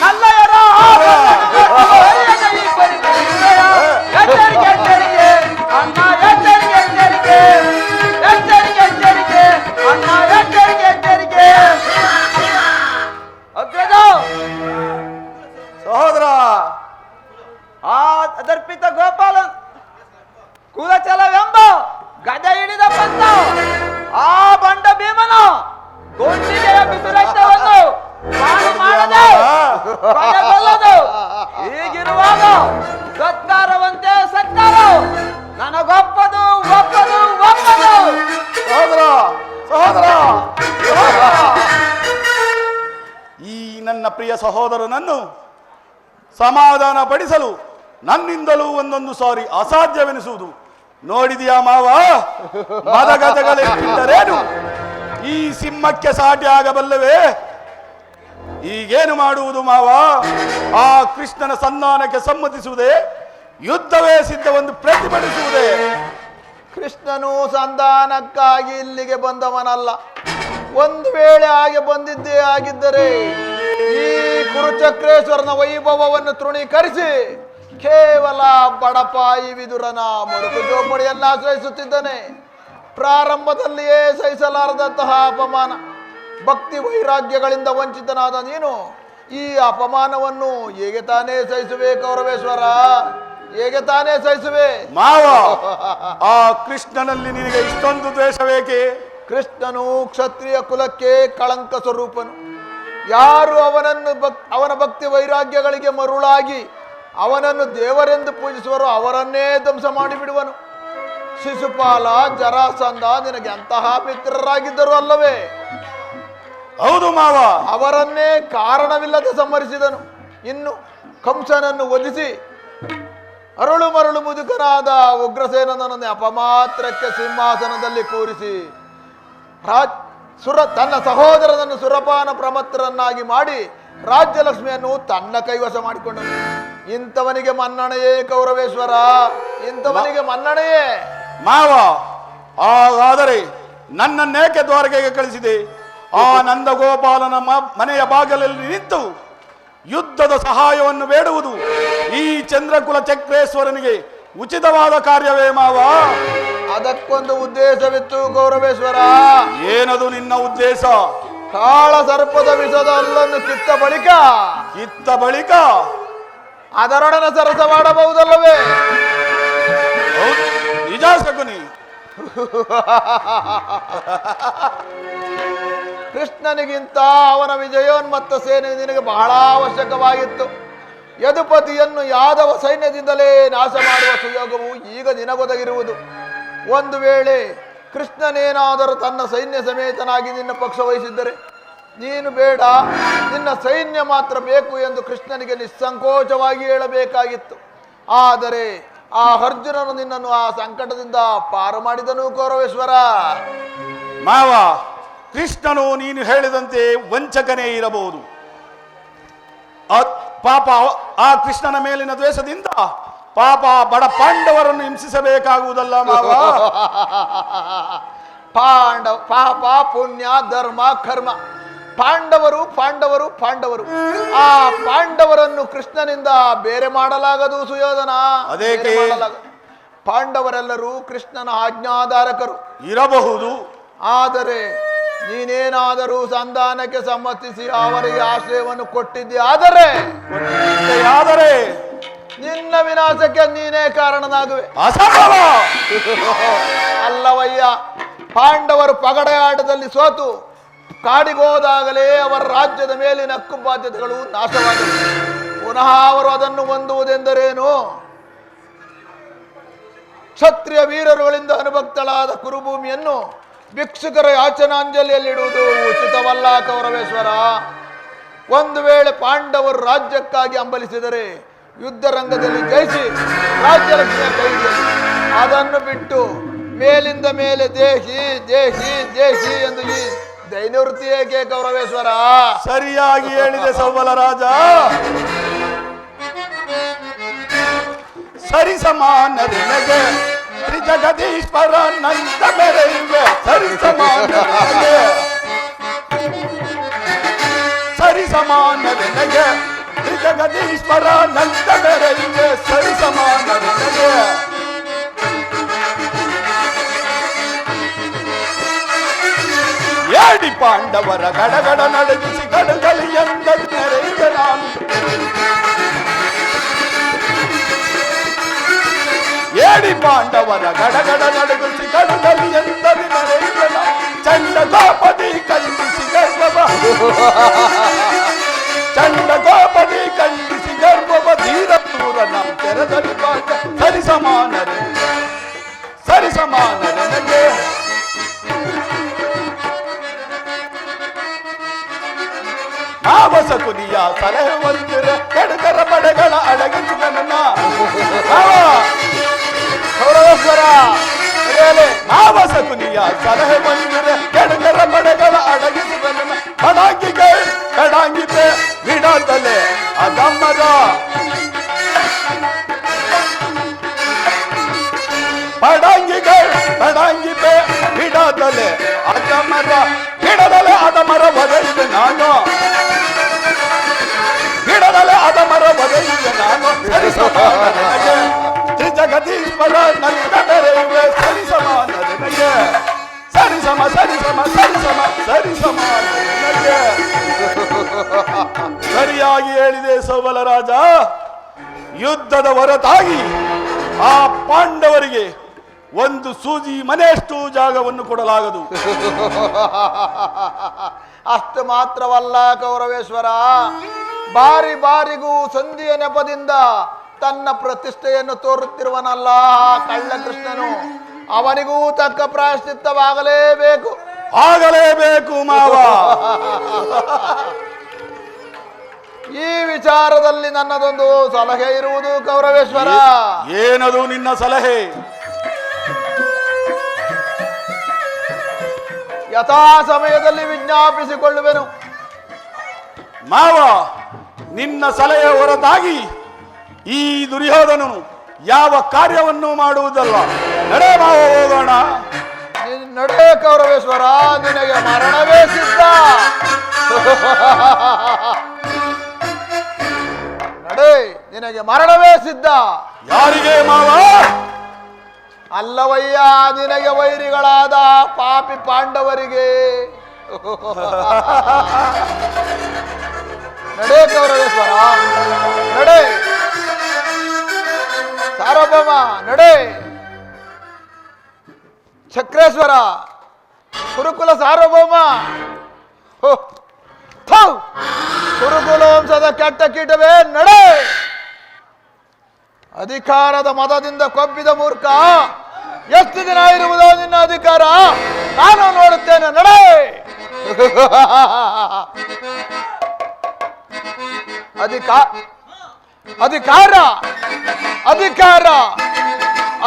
ನಲ್ಲಯರೋ ಹರಿಯದ ಈ ಪರಿ ಗುರುಕುಲಯ. ಎಚ್ಚರಿಕೆ ಎಚ್ಚರಿಕೆ ಅಣ್ಣ, ಎಚ್ಚರಿಕೆ ಎಚ್ಚರಿಕೆ, ಎಚ್ಚರಿಕೆ ಎಚ್ಚರಿಕೆ ಅಣ್ಣ, ಎಚ್ಚರಿಕೆ ಎಚ್ಚರಿಕೆ. ಅಗ್ರಜ ಸಹೋದರ, ಆ ಅದರ್ಪಿತ ಗೋಪಾಲನ್ ಕುಲಚಲವೆಂಬ ಗದೆ ಹಿಡಿದ ಬಂದ ಆ ಬಂಡ ಭೀಮನು ಗೊಂಡಿಗೆಯ ಬಿಸಿರಕ್ತವನ್ನು ಪಾಲು ಮಾಡದೆ ಕೊನೆಗೊಲ್ಲದು. ಹೀಗಿರುವಾಗ ಸತ್ಕಾರವಂತೆ ಸತ್ಕಾರ ನನಗೊಪ್ಪದು ಒಪ್ಪದು ಒಪ್ಪದು. ಸಹೋದರ ಸಹೋದರ ಸಹೋದರ, ಈ ನನ್ನ ಪ್ರಿಯ ಸಹೋದರನನ್ನು ಸಮಾಧಾನ ಪಡಿಸಲು ನನ್ನಿಂದಲೂ ಒಂದೊಂದು ಸಾರಿ ಅಸಾಧ್ಯವೆನಿಸುವುದು. ನೋಡಿದೆಯಾ ಮಾವ, ಮದಗಜಗಳೆಂದರೇನು ಈ ಸಿಂಹಕ್ಕೆ ಸಾಟಿ ಆಗಬಲ್ಲವೇ? ಈಗೇನು ಮಾಡುವುದು ಮಾವ? ಆ ಕೃಷ್ಣನ ಸಂಧಾನಕ್ಕೆ ಸಮ್ಮತಿಸುವುದೇ? ಯುದ್ಧವೇ ಸಿದ್ಧವೆಂದು ಪ್ರತಿಭಟಿಸುವುದೇ? ಕೃಷ್ಣನು ಸಂಧಾನಕ್ಕಾಗಿ ಇಲ್ಲಿಗೆ ಬಂದವನಲ್ಲ. ಒಂದು ವೇಳೆ ಹಾಗೆ ಬಂದಿದ್ದೇ ಆಗಿದ್ದರೆ ಈ ಕುರುಚಕ್ರೇಶ್ವರನ ವೈಭವವನ್ನು ತೃಣೀಕರಿಸಿ ಕೇವಲ ಬಡಪಾಯಿ ವಿದುರನ ಮುರುಕು ಜೋಪಡಿಯನ್ನು ಆಶ್ರಯಿಸುತ್ತಿದ್ದಾನೆ. ಪ್ರಾರಂಭದಲ್ಲಿಯೇ ಸಹಿಸಲಾರದಂತಹ ಅಪಮಾನ, ಭಕ್ತಿ ವೈರಾಗ್ಯಗಳಿಂದ ವಂಚಿತನಾದ ನೀನು ಈ ಅಪಮಾನವನ್ನು ಹೇಗೆ ತಾನೇ ಸಹಿಸುವೆ ಕೌರವೇಶ್ವರ? ಹೇಗೆ ತಾನೇ ಸಹಿಸುವೆ? ಮಾವ, ಆ ಕೃಷ್ಣನಲ್ಲಿ ನಿನಗೆ ಇಷ್ಟೊಂದು ದ್ವೇಷವೇಕೆ? ಕೃಷ್ಣನು ಕ್ಷತ್ರಿಯ ಕುಲಕ್ಕೆ ಕಳಂಕ ಸ್ವರೂಪನು. ಯಾರು ಅವನ ಭಕ್ತಿ ವೈರಾಗ್ಯಗಳಿಗೆ ಮರುಳಾಗಿ ಅವನನ್ನು ದೇವರೆಂದು ಪೂಜಿಸುವರೋ ಅವರನ್ನೇ ಧ್ವಂಸ ಮಾಡಿಬಿಡುವನು. ಶಿಶುಪಾಲ, ಜರಾಸಂಧ ನಿನಗೆ ಅಂತಹ ಮಿತ್ರರಾಗಿದ್ದರು ಅಲ್ಲವೇ? ಹೌದು ಮಾವ. ಅವರನ್ನೇ ಕಾರಣವಿಲ್ಲದೆ ಸಂಹರಿಸಿದನು. ಇನ್ನು ಕಂಸನನ್ನು ವಧಿಸಿ ಅರಳು ಮರಳು ಮುದುಕನಾದ ಉಗ್ರಸೇನನನ್ನು ಅಪಮಾತ್ರಕ್ಕೆ ಸಿಂಹಾಸನದಲ್ಲಿ ಕೂರಿಸಿ ತನ್ನ ಸಹೋದರನನ್ನು ಸುರಪಾನ ಪ್ರಮತ್ತರನ್ನಾಗಿ ಮಾಡಿ ರಾಜ್ಯಲಕ್ಷ್ಮಿಯನ್ನು ತನ್ನ ಕೈವಶ ಮಾಡಿಕೊಂಡನು. ಇಂಥವನಿಗೆ ಮನ್ನಣೆಯೇ ಕೌರವೇಶ್ವರ, ಇಂಥವನಿಗೆ ಮನ್ನಣೆಯೇ. ಮಾವ, ಹಾಗಾದರೆ ನನ್ನನ್ನೇಕೆ ದ್ವಾರಕೆಗೆ ಕಳಿಸಿದೆ? ಆ ನಂದಗೋಪಾಲನ ಮನೆಯ ಬಾಗಿಲಲ್ಲಿ ನಿಂತು ಯುದ್ಧದ ಸಹಾಯವನ್ನು ಬೇಡುವುದು ಈ ಚಂದ್ರಕುಲ ಚಕ್ರೇಶ್ವರನಿಗೆ ಉಚಿತವಾದ ಕಾರ್ಯವೇ ಮಾವ? ಅದಕ್ಕೊಂದು ಉದ್ದೇಶವಿತ್ತು ಗೌರವೇಶ್ವರ. ಏನದು ನಿನ್ನ ಉದ್ದೇಶ? ಕಾಳ ಸರ್ಪದ ವಿಷದ ಹಲ್ಲನ್ನು ಕಿತ್ತ ಬಳಿಕ ಅದರೊಡನೆ ಸರಸವಾಡಬಹುದಲ್ಲವೇ? ನಿಜ ಶಕುನಿ. ಕೃಷ್ಣನಿಗಿಂತ ಅವನ ವಿಜಯೋನ್ಮತ್ತ ಸೇನೆ ನಿನಗೆ ಬಹಳ ಅವಶ್ಯಕವಾಗಿತ್ತು. ಯದುಪತಿಯನ್ನು ಯಾದವ ಸೈನ್ಯದಿಂದಲೇ ನಾಶ ಮಾಡುವ ಸುಯೋಗವು ಈಗ ನಿನಗೊದಗಿರುವುದು. ಒಂದು ವೇಳೆ ಕೃಷ್ಣನೇನಾದರೂ ತನ್ನ ಸೈನ್ಯ ಸಮೇತನಾಗಿ ನಿನ್ನ ಪಕ್ಷ ವಹಿಸಿದ್ದರೆ ನೀನು ಬೇಡ, ನಿನ್ನ ಸೈನ್ಯ ಮಾತ್ರ ಬೇಕು ಎಂದು ಕೃಷ್ಣನಿಗೆ ನಿಸ್ಸಂಕೋಚವಾಗಿ ಹೇಳಬೇಕಾಗಿತ್ತು. ಆದರೆ ಆ ಅರ್ಜುನನು ನಿನ್ನನ್ನು ಆ ಸಂಕಟದಿಂದ ಪಾರು ಮಾಡಿದನು ಕೌರವೇಶ್ವರ. ಮಾವ, ಕೃಷ್ಣನು ನೀನು ಹೇಳಿದಂತೆ ವಂಚಕನೇ ಇರಬಹುದು. ಪಾಪ ಆ ಕೃಷ್ಣನ ಮೇಲಿನ ದ್ವೇಷದಿಂದ ಪಾಪ ಬಡ ಪಾಂಡವರನ್ನು ಹಿಂಸಿಸಬೇಕಾಗುವುದಲ್ಲ ಮಾವ. ಪಾಪ ಪುಣ್ಯ ಧರ್ಮ ಕರ್ಮ. ಪಾಂಡವರು ಪಾಂಡವರು ಪಾಂಡವರು. ಆ ಪಾಂಡವರನ್ನು ಕೃಷ್ಣನಿಂದ ಬೇರೆ ಮಾಡಲಾಗದು ಸುಯೋಧನ. ಅದೇಕೆ? ಪಾಂಡವರೆಲ್ಲರೂ ಕೃಷ್ಣನ ಆಜ್ಞಾಧಾರಕರು ಇರಬಹುದು. ಆದರೆ ನೀನೇನಾದರೂ ಸಂಧಾನಕ್ಕೆ ಸಮ್ಮತಿಸಿ ಅವರಿಗೆ ಆಶ್ರಯವನ್ನು ಕೊಟ್ಟಿದ್ದೆ ಆದರೆ ನಿನ್ನ ವಿನಾಶಕ್ಕೆ ನೀನೇ ಕಾರಣನಾಗುವೆ. ಅಸಂಭವ. ಅಲ್ಲವಯ್ಯ, ಪಾಂಡವರು ಪಗಡೆಯಾಟದಲ್ಲಿ ಸೋತು ಕಾಡಿಗೋದಾಗಲೇ ಅವರ ರಾಜ್ಯದ ಮೇಲಿನ ಹಕ್ಕು ಬಾಧ್ಯತೆಗಳು ನಾಶವಾದವು. ಪುನಃ ಅವರು ಅದನ್ನು ಹೊಂದುವುದೆಂದರೇನು? ಕ್ಷತ್ರಿಯ ವೀರರುಗಳಿಂದ ಅನುಭಕ್ತಳಾದ ಕುರುಭೂಮಿಯನ್ನು ಭಿಕ್ಷುಕರ ಯಾಚನಾಂಜಲಿಯಲ್ಲಿಡುವುದು ಉಚಿತವಲ್ಲ ಕೌರವೇಶ್ವರ. ಒಂದು ವೇಳೆ ಪಾಂಡವರು ರಾಜ್ಯಕ್ಕಾಗಿ ಹಂಬಲಿಸಿದರೆ ಯುದ್ಧ ರಂಗದಲ್ಲಿ ಜಯಿಸಿ ರಾಜ್ಯಲಕ್ಷ್ಮಿಯ ಕೈಗೆ, ಅದನ್ನು ಬಿಟ್ಟು ಮೇಲಿಂದ ಮೇಲೆ ದೇಹಿ ದೇಹಿ ದೇಹಿ ಎಂದು ಈ ದೈನವೃತ್ತಿ ಏಕೆ ಕೌರವೇಶ್ವರ? ಸರಿಯಾಗಿ ಹೇಳಿದೆ ಸೌಬಲ ರಾಜ. ಸರಿ ಸಮಾನರಿಗೆ ತ್ರಿಜಗದೀಶ್ವರ ನಂತ ಮೆರೆಯುವೆ. ಸರಿ ಸಮಾನರಿಗೆ ಸರಿ ಸಮಾನರಿಗೆ ತ್ರಿಜಗದೀಶ್ವರ ನಂತ ಮೆರೆಯುವೆ. ಸರಿ ಸಮಾನರಿಗೆ ಏಡಿ ಪಾಂಡವರ ಗಡಗಡ ನಡುಗಿಸಿ ಗಡಗಲಿ ಎಂದ ನೆರೆಯುವೆ ನಾನು. ಏಡಿ ಪಾಂಡವರ ಗಡಗಡ ನಡುಗಿಸಿ ಗಡಗಲಿ ಎಂದ ನೆರೆಯುವೆ ನಾನು. ಚಂಡ ಗೋಪದಿ ಖಂಡಿಸಿ ಗರ್ಭವ ಚಂಡ ಗೋಪದಿ ಖಂಡಿಸಿ ಗರ್ಭವ ಧೀರ ದೂರ ನಮ್ಮ ತೆರದಲ್ಲಿ ಪಾಂಡ. ಸರಿ ಸಮಾನರೆ ಸರಿ ಸಮಾನರೆ ನನಗೆ ನಾವಸಕುನಿಯ ಸಲಹೆ ಒಂದಿರ ಕೆಡಕರ ಪಡೆಗಳ ಅಡಗಿಸಿದ ನನ್ನ ಕೌರವೇಶ್ವರ ನಾವಸಕುನಿಯ ಸಲಹೆ ಒಂದಿರ ಕೆಡಕರ ಪಡೆಗಳ ಅಡಗಿಸಿದ ನನ್ನ ಕಡಾಂಗಿಗೆ ಕಡಾಂಗಿತೆ ಬಿಡತಲೆ ಅದಮ್ಮದ ಪಡಾಂಗಿಗೆ ಪಡಾಂಗಿತೆ ಬಿಡತಲೆ ಅದಮ್ಮರ ಬಿಡದಲೆ ಅದಮರ ಒದಗಿದ ನಾನು. ಬಿಡದಲೆ ಅದಮರ ಒದಗಿದ ನಾನು. ಸರಿ ಸಮಾನರಿಗೆ ತ್ರಿಜಗದೀಶ್ವರ ನಂತ ಮೆರೆಯುವೆ. ಸರಿ ಸಮಾನರಿಗೆ ಸರಿ ಸಮ ಸರಿ ಸಮ ಸರಿ ಸಮ ಸರಿ ಸಮಾನರಿಗೆ. ಸರಿಯಾಗಿ ಹೇಳಿದೆ ಸೌಬಲ ರಾಜ. ಯುದ್ಧದ ಹೊರತಾಗಿ ಆ ಪಾಂಡವರಿಗೆ ಒಂದು ಸೂಜಿ ಮನೆಯಷ್ಟು ಜಾಗವನ್ನು ಕೊಡಲಾಗದು. ಅಷ್ಟು ಮಾತ್ರವಲ್ಲ ಕೌರವೇಶ್ವರ, ಬಾರಿ ಬಾರಿಗೂ ಸಂಧಿಯ ನೆಪದಿಂದ ತನ್ನ ಪ್ರತಿಷ್ಠೆಯನ್ನು ತೋರುತ್ತಿರುವನಲ್ಲ ಕಳ್ಳ ಕೃಷ್ಣನು. ಅವನಿಗೂ ತಕ್ಕ ಪ್ರಾಯಶ್ಚಿತ್ತವಾಗಲೇಬೇಕು. ಆಗಲೇಬೇಕು ಮಾವ. ಈ ವಿಚಾರದಲ್ಲಿ ನನ್ನದೊಂದು ಸಲಹೆ ಇರುವುದು ಕೌರವೇಶ್ವರ. ಏನದು ನಿನ್ನ ಸಲಹೆ? ಯಥಾ ಸಮಯದಲ್ಲಿ ವಿಜ್ಞಾಪಿಸಿಕೊಳ್ಳುವೆನು ಮಾವ. ನಿನ್ನ ಸಲಹೆ ಹೊರತಾಗಿ ಈ ದುರ್ಯೋಧನನು ಯಾವ ಕಾರ್ಯವನ್ನು ಮಾಡುವುದಲ್ಲ. ನಡೆ ಮಾವ, ಹೋಗೋಣ. ನಡೆ ಕೌರವೇಶ್ವರ, ನಿನಗೆ ಮರಣವೇ ಸಿದ್ಧ. ನಡೆ, ನಿನಗೆ ಮರಣವೇ ಸಿದ್ಧ. ಯಾರಿಗೆ ಮಾವ? ಅಲ್ಲವಯ್ಯ, ನಿನಗೆ ವೈರಿಗಳಾದ ಪಾಪಿ ಪಾಂಡವರಿಗೆ. ನಡೆ ಕೌರವೇಶ್ವರ, ನಡೆ. ಸಾರ್ವಭೌಮ ನಡೆ. ಚಕ್ರೇಶ್ವರ, ಕುರುಕುಲ ಸಾರ್ವಭೌಮ, ಕುರುಕುಲ ವಂಶದ ಕೆಟ್ಟ ಕೀಟವೇ ನಡೆ. ಅಧಿಕಾರದ ಮದದಿಂದ ಕೊಬ್ಬಿದ ಮೂರ್ಖ, ಎಷ್ಟು ದಿನ ಇರುವುದೋ ನಿನ್ನ ಅಧಿಕಾರ? ನಾನು ನೋಡುತ್ತೇನೆ, ನಡೆ. ಅಧಿಕಾರ ಅಧಿಕಾರ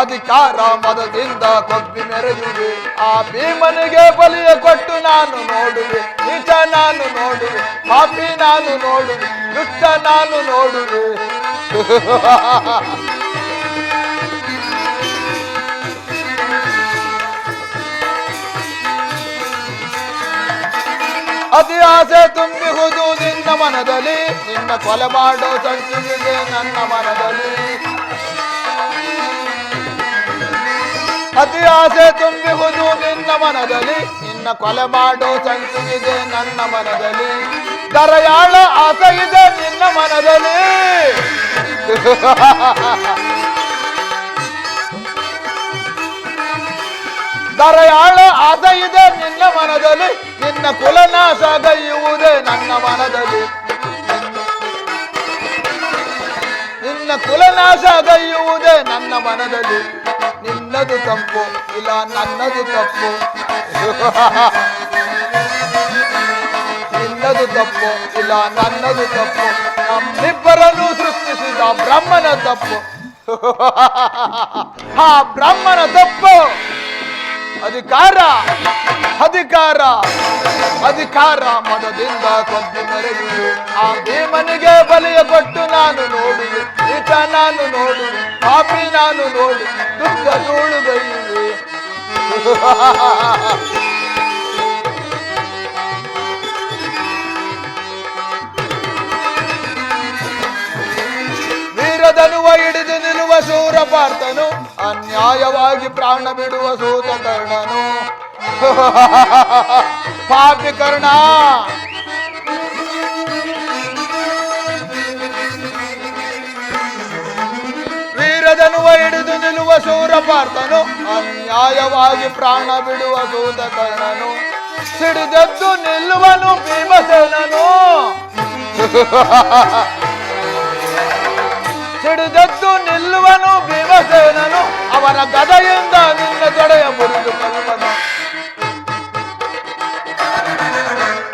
ಅಧಿಕಾರ ಮದದಿಂದ ಕೊಬ್ಬಿ ಮೆರೆಯುವೆ. ಆ ಭೀಮನಿಗೆ ಬಲಿಯ ಕೊಟ್ಟು ನಾನು ನೋಡುವೆ. ನೀಚ ನಾನು ನೋಡುವೆ, ಪಾಪಿ ನಾನು ನೋಡುವೆ, ದುಷ್ಟ ನಾನು ನೋಡುವೆ. ಅತಿ ಆಸೆ ತುಂಬಿಹುದು ನಿನ್ನ ಮನದಲ್ಲಿ, ನಿನ್ನ ಕೊಲೆ ಮಾಡೋ ಸಂಚಿದೆ ನನ್ನ ಮನದಲ್ಲಿ. ಅತಿ ಆಸೆ ತುಂಬಿಹುದು ನಿನ್ನ ಮನದಲ್ಲಿ, ನಿನ್ನ ಕೊಲೆ ಮಾಡೋ ಸಂಚಿದೆ ನನ್ನ ಮನದಲ್ಲಿ. ದರೆಯಾಳ ಆಸೆ ಇದೆ ನಿನ್ನ ಮನದಲ್ಲಿ. ದರೆಯಾಳ ಆಸೆ ಇದೆ ನಿನ್ನ ಮನದಲ್ಲಿ, ನಿನ್ನ ಕುಲನಾಶ ಗೈಯುವುದೇ ನನ್ನ ಮನದಲ್ಲಿ. ನಿನ್ನ ಕುಲನಾಶ ಗೈಯುವುದೇ ನನ್ನ ಮನದಲ್ಲಿ. ನಿನ್ನದು ತಪ್ಪು ಇಲ್ಲ ನನ್ನದು ತಪ್ಪು, ನಿನ್ನದು ತಪ್ಪು ಇಲ್ಲ ನನ್ನದು ತಪ್ಪು, ನಮ್ಮಿಬ್ಬರನ್ನು ಸೃಷ್ಟಿಸಿದ ಬ್ರಹ್ಮನ ತಪ್ಪು. ಆ ಬ್ರಹ್ಮನ ತಪ್ಪು. ಅಧಿಕಾರ ಅಧಿಕಾರ ಅಧಿಕಾರ ಮದದಿಂದ ಕೊದ್ದು ಮೆರೆಯುವೆ. ಆ ಭೀಮನಿಗೆ ಬಲಿಯ ಕೊಟ್ಟು ನಾನು ನೋಡುವೆ, ಈತ ನಾನು ನೋಡುವೆ, ಪಾಪಿ ನಾನು ನೋಡು, ದುಃಖ ಧೂಳುಗೈಯುವೆ. ವೀರಧನುವ ಹಿಡಿದು ನಿಲ್ಲುವ ಶೂರ ಪಾರ್ಥನು, ಅನ್ಯಾಯವಾಗಿ ಪ್ರಾಣ ಬಿಡುವ ಸೂತ ಕರ್ಣನು. ಪಾಪಿ ಕರ್ಣ, ವೀರಧನುವ ಹಿಡಿದು ನಿಲ್ಲುವ ಶೂರ ಪಾರ್ಥನು, ಅನ್ಯಾಯವಾಗಿ ಪ್ರಾಣ ಬಿಡುವ ಸೂತ ಕರ್ಣನು. ಸಿಡಿದೆದ್ದು ನಿಲ್ಲುವನು ಭೀಮಸೇನನು, ಸಿಡಿದದ್ದು ನಿಲ್ಲುವನು ಭೀಮಸೇನನು. ಅವನ ಗದೆಯಿಂದ ನಿನ್ನ ತೊಡೆಯ ಮುರಿದು ಕೊಲ್ಲುವನು,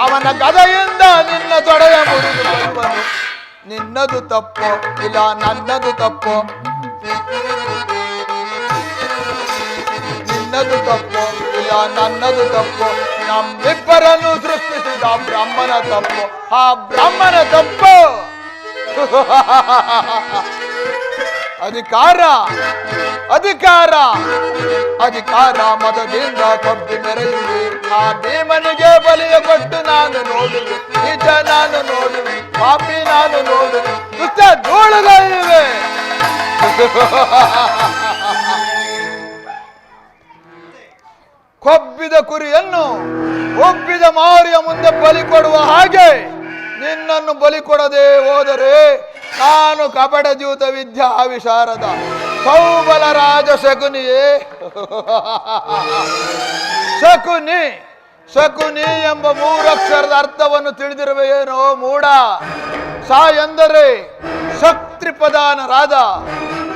ಅವನ ಗದೆಯಿಂದ ನಿನ್ನ ತೊಡೆಯ ಮುರಿದು ಕೊಲ್ಲುವನು. ನಿನ್ನದು ತಪ್ಪು ಇಲ್ಲ ನನ್ನದು ತಪ್ಪು, ನಿನ್ನದು ತಪ್ಪು ಇಲ್ಲ ನನ್ನದು ತಪ್ಪು, ನಮ್ಮಿಬ್ಬರನ್ನು ಸೃಷ್ಟಿಸಿದ ಬ್ರಹ್ಮನ ತಪ್ಪು. ಆ ಬ್ರಹ್ಮನ ತಪ್ಪು. ಅಧಿಕಾರ ಅಧಿಕಾರ ಅಧಿಕಾರ ಮದದಿಂದ ಕಬ್ಬಿ ಮೆರೆಯುವೆ. ಆ ಭೀಮನಿಗೆ ಬಲಿಯ ಕೊಟ್ಟು ನಾನು ನೋಡುವೆ, ನಿಜ ನಾನು ನೋಡುವೆ, ಪಾಪಿ ನಾನು ನೋಡುವೆ, ದುಷ್ಟ ಧೂಳುಗೈಯುವೆ. ಕೊಬ್ಬಿದ ಕುರಿಯನ್ನು ಒಬ್ಬಿದ ಮಾರಿಯ ಮುಂದೆ ಬಲಿ ಕೊಡುವ ಹಾಗೆ ನಿನ್ನನ್ನು ಬಲಿ ಕೊಡದೆ ಹೋದರೆ ನಾನು ಕಪಟ ಜ್ಯೂತ ವಿದ್ಯಾ ವಿಶಾರದ ಕೌಬಲ ರಾಜ ಶಕುನಿಯೇ. ಶಕುನಿ ಶಕುನಿ ಎಂಬ ಮೂರಕ್ಷರದ ಅರ್ಥವನ್ನು ತಿಳಿದಿರುವೆಯೇನೋ ಮೂಢ. ಸ ಎಂದರೆ ಶಕ್ತಿ ಪ್ರಧಾನರಾದ,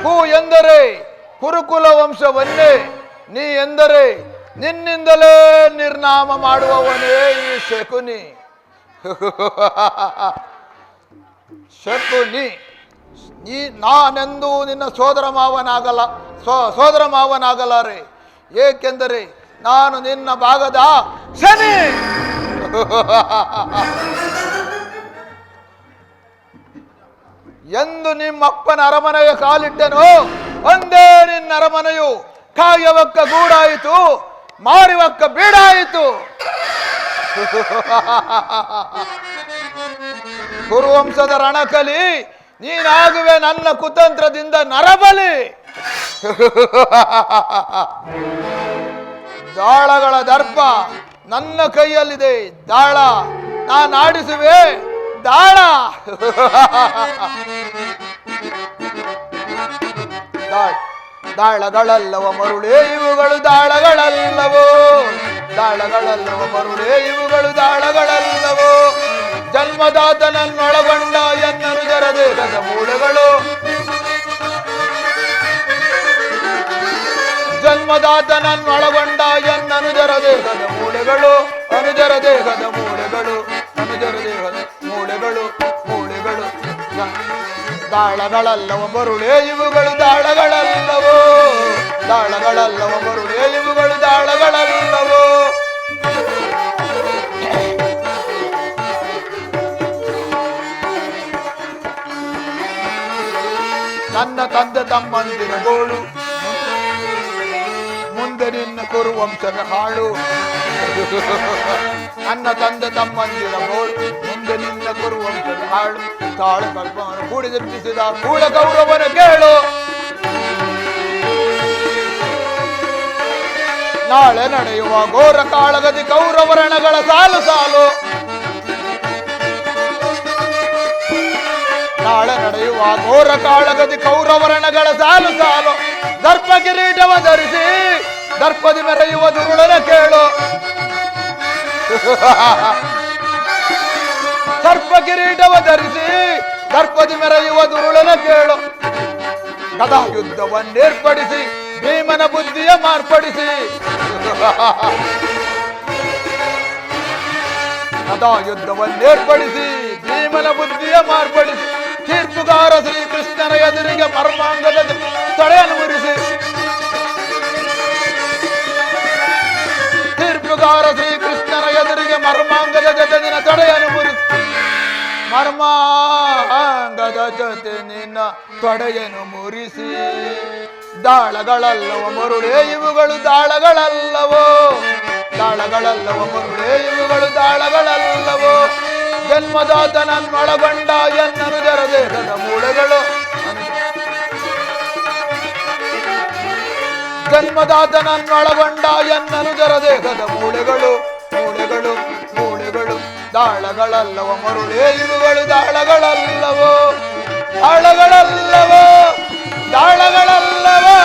ಕು ಎಂದರೆ ಕುರುಕುಲ ವಂಶವನ್ನೇ, ನೀ ಎಂದರೆ ನಿನ್ನಿಂದಲೇ ನಿರ್ನಾಮ ಮಾಡುವವನೇ ಈ ಶಕುನಿ. ಶಕುನಿ, ನಾನೆಂದೂ ನಿನ್ನ ಸೋದರ ಮಾವನಾಗಲಾರೆ, ಏಕೆಂದರೆ ನಾನು ನಿನ್ನ ಭಾಗದ ಶನಿ. ಎಂದು ನಿಮ್ಮಪ್ಪನ ಅರಮನೆಯ ಕಾಲಿಟ್ಟೆನೋ ಒಂದೇ ನಿನ್ನ ಅರಮನೆಯು ಕಾಯವಕ್ಕ ಗೂಡಾಯಿತು, ಮಾರಿವಕ್ಕ ಬೀಡಾಯಿತು. ಕುರುವಂಶದ ರಣಕಲಿ ನೀನಾಗುವೆ ನನ್ನ ಕುತಂತ್ರದಿಂದ ನರಬಲಿ. ದಾಳಗಳ ದರ್ಪ ನನ್ನ ಕೈಯಲ್ಲಿದೆ, ದಾಳ ನಾನಾಡಿಸುವೆ ದಾಳ. ದಾಳಗಳಲ್ಲವ ಮರುಳೇ ಇವುಗಳು ದಾಳಗಳಲ್ಲವೋ, ದಾಳಗಳಲ್ಲವ ಮರುಳೇ ಇವುಗಳು ದಾಳಗಳಲ್ಲವೋ. ಜನ್ಮದಾತನನ್ನೊಳಗೊಂಡ ಎನ್ನನು ಜರದೇಹದ ಮೂಳೆಗಳು, ಜನ್ಮದಾತನನ್ನೊಳಗೊಂಡ ಎನ್ನನು ಜರದೇಹದ ಮೂಳೆಗಳು, ಅನುಜರ ದೇಹದ ಮೂಳೆಗಳು, ಅನುಜರ ದೇಹದ ಮೂಳೆಗಳು ಮೂಳೆಗಳು. ದಾಳಗಳಲ್ಲವ ಮರುಳೇ ಇವುಗಳು ದಾಳಗಳಲ್ಲವೋ, ದಾಳಗಳಲ್ಲವ ಮರುಳೇ ಇವುಗಳು ದಾಳಗಳಲ್ಲವೋ. ನನ್ನ ತಂದೆ ತಮ್ಮಂದಿರ ಗೋಳು ಮುಂದೆ ನಿನ್ನ ಕುರುವಂಶದ ಹಾಳು. ನನ್ನ ತಂದೆ ತಮ್ಮಂದಿರ ಗೋಳು, ಮುಂದೆ ನಿನ್ನ ಕುರುವಂಶದ ಹಾಳು. ತಾಳು ಕಲ್ಪವನ್ನು ಕೂಡಿದೆಬ್ಬಿಸಿದ ಕೂಳ ಗೌರವನ ಕೇಳು. ನಾಳೆ ನಡೆಯುವ ಘೋರ ಕಾಳಗದಿ ಕೌರವರಣಗಳ ಸಾಲು ಸಾಲು. ನಾಳೆ ನಡೆಯುವ ಘೋರ ಕಾಳಗದಿ ಕೌರವರಣಗಳ ಸಾಲು ಸಾಲು. ದರ್ಪ ಕಿರೀಟವ ಧರಿಸಿ ದರ್ಪದಿ ಮೆರೆಯುವ ದುರುಳನ ಕೇಳು. ಸರ್ಪ ಕಿರೀಟವ ಧರಿಸಿ ದರ್ಪದಿ ಮೆರೆಯುವ ದುರುಳನ ಕೇಳು. ಗದಾ ಯುದ್ಧವನ್ನೇರ್ಪಡಿಸಿ ಭೀಮನ ಬುದ್ಧಿಯ ಮಾರ್ಪಡಿಸಿ. ಗದಾ ಯುದ್ಧವನ್ನೇರ್ಪಡಿಸಿ ಭೀಮನ ಬುದ್ಧಿಯ ಮಾರ್ಪಡಿಸಿ. ತೀರ್ಪುಗಾರ ಶ್ರೀಕೃಷ್ಣನ ಎದುರಿಗೆ ಮರ್ಮಾಂಗದ ತಡೆಯನ್ನು ಮುರಿಸಿ. ತೀರ್ಪುಗಾರ ಶ್ರೀಕೃಷ್ಣನ ಎದುರಿಗೆ ಮರ್ಮಾಂಗದ ಜೊತೆ ನಿನ್ನ ತಡೆಯನ್ನು ಮುರಿಸಿ. ಮರ್ಮಾಂಗದ ಜೊತೆ ನಿನ್ನ ತೊಡೆಯನ್ನು ಮುರಿಸಿ. ದಾಳಗಳಲ್ಲವ ಮರುಳೇ ಇವುಗಳು ದಾಳಗಳಲ್ಲವೋ. ದಾಳಗಳಲ್ಲವ ಮರುಳೇ ಇವುಗಳು ದಾಳಗಳಲ್ಲವೋ. ಜನ್ಮದಾತನನ್ನೊಳಗೊಂಡ ಎನ್ನನುಜರ ದೇಹದ ಮೂಳೆಗಳು. ಜನ್ಮದಾತನನ್ನೊಳಗೊಂಡ ಎನ್ನನುಜರ ದೇಹದ ಮೂಳೆಗಳು. ಮೂಳೆಗಳು ಮೂಳೆಗಳು ದಾಳಗಳಲ್ಲವ ಮರುಳೇ ಇವುಗಳು ದಾಳಗಳಲ್ಲವೋ. ದಾಳಗಳಲ್ಲವೋ ದಾಳಗಳಲ್ಲವೋ.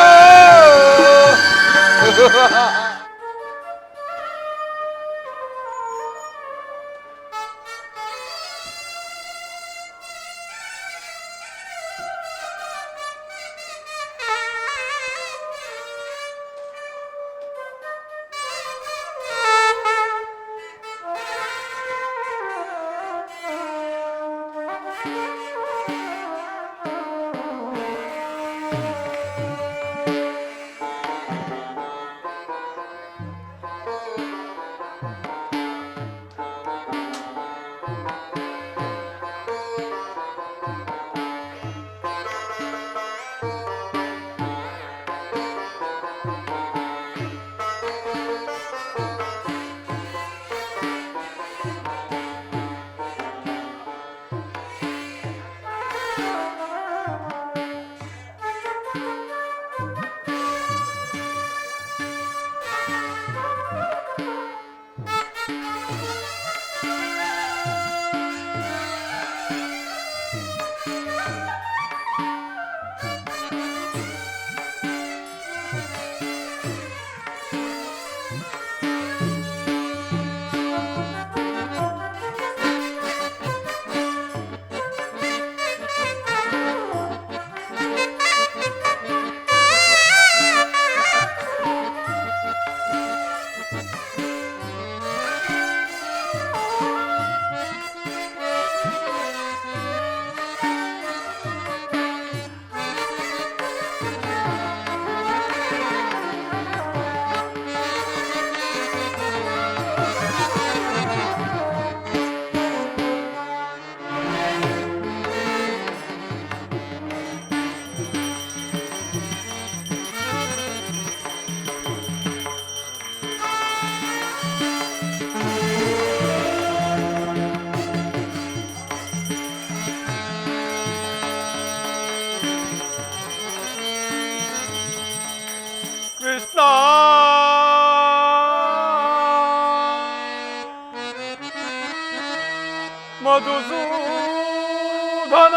ಮಧುಸೂದನ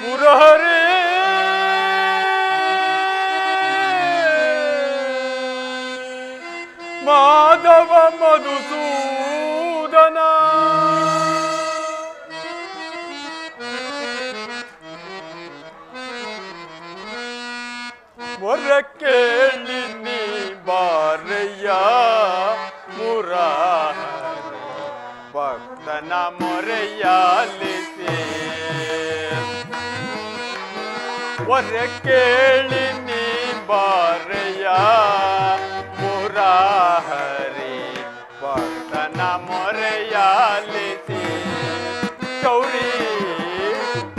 ಮುರಹರಿ ಮಾಧವ ಮಧುಸೂದನ ವರ ಕೇಳಿ ನೀ ಬಾರಯ್ಯ ಮುರಾರಿ ಭಕ್ತನ ಮೊರೆಯಾಲಿಸಿ ವರ ಕೇಳಿ ನೀ ಬಾರಯ್ಯ ಮುರಾರಿ ಭಕ್ತನ ಮೊರೆಯಾಲಿಸಿ ಗೌರಿ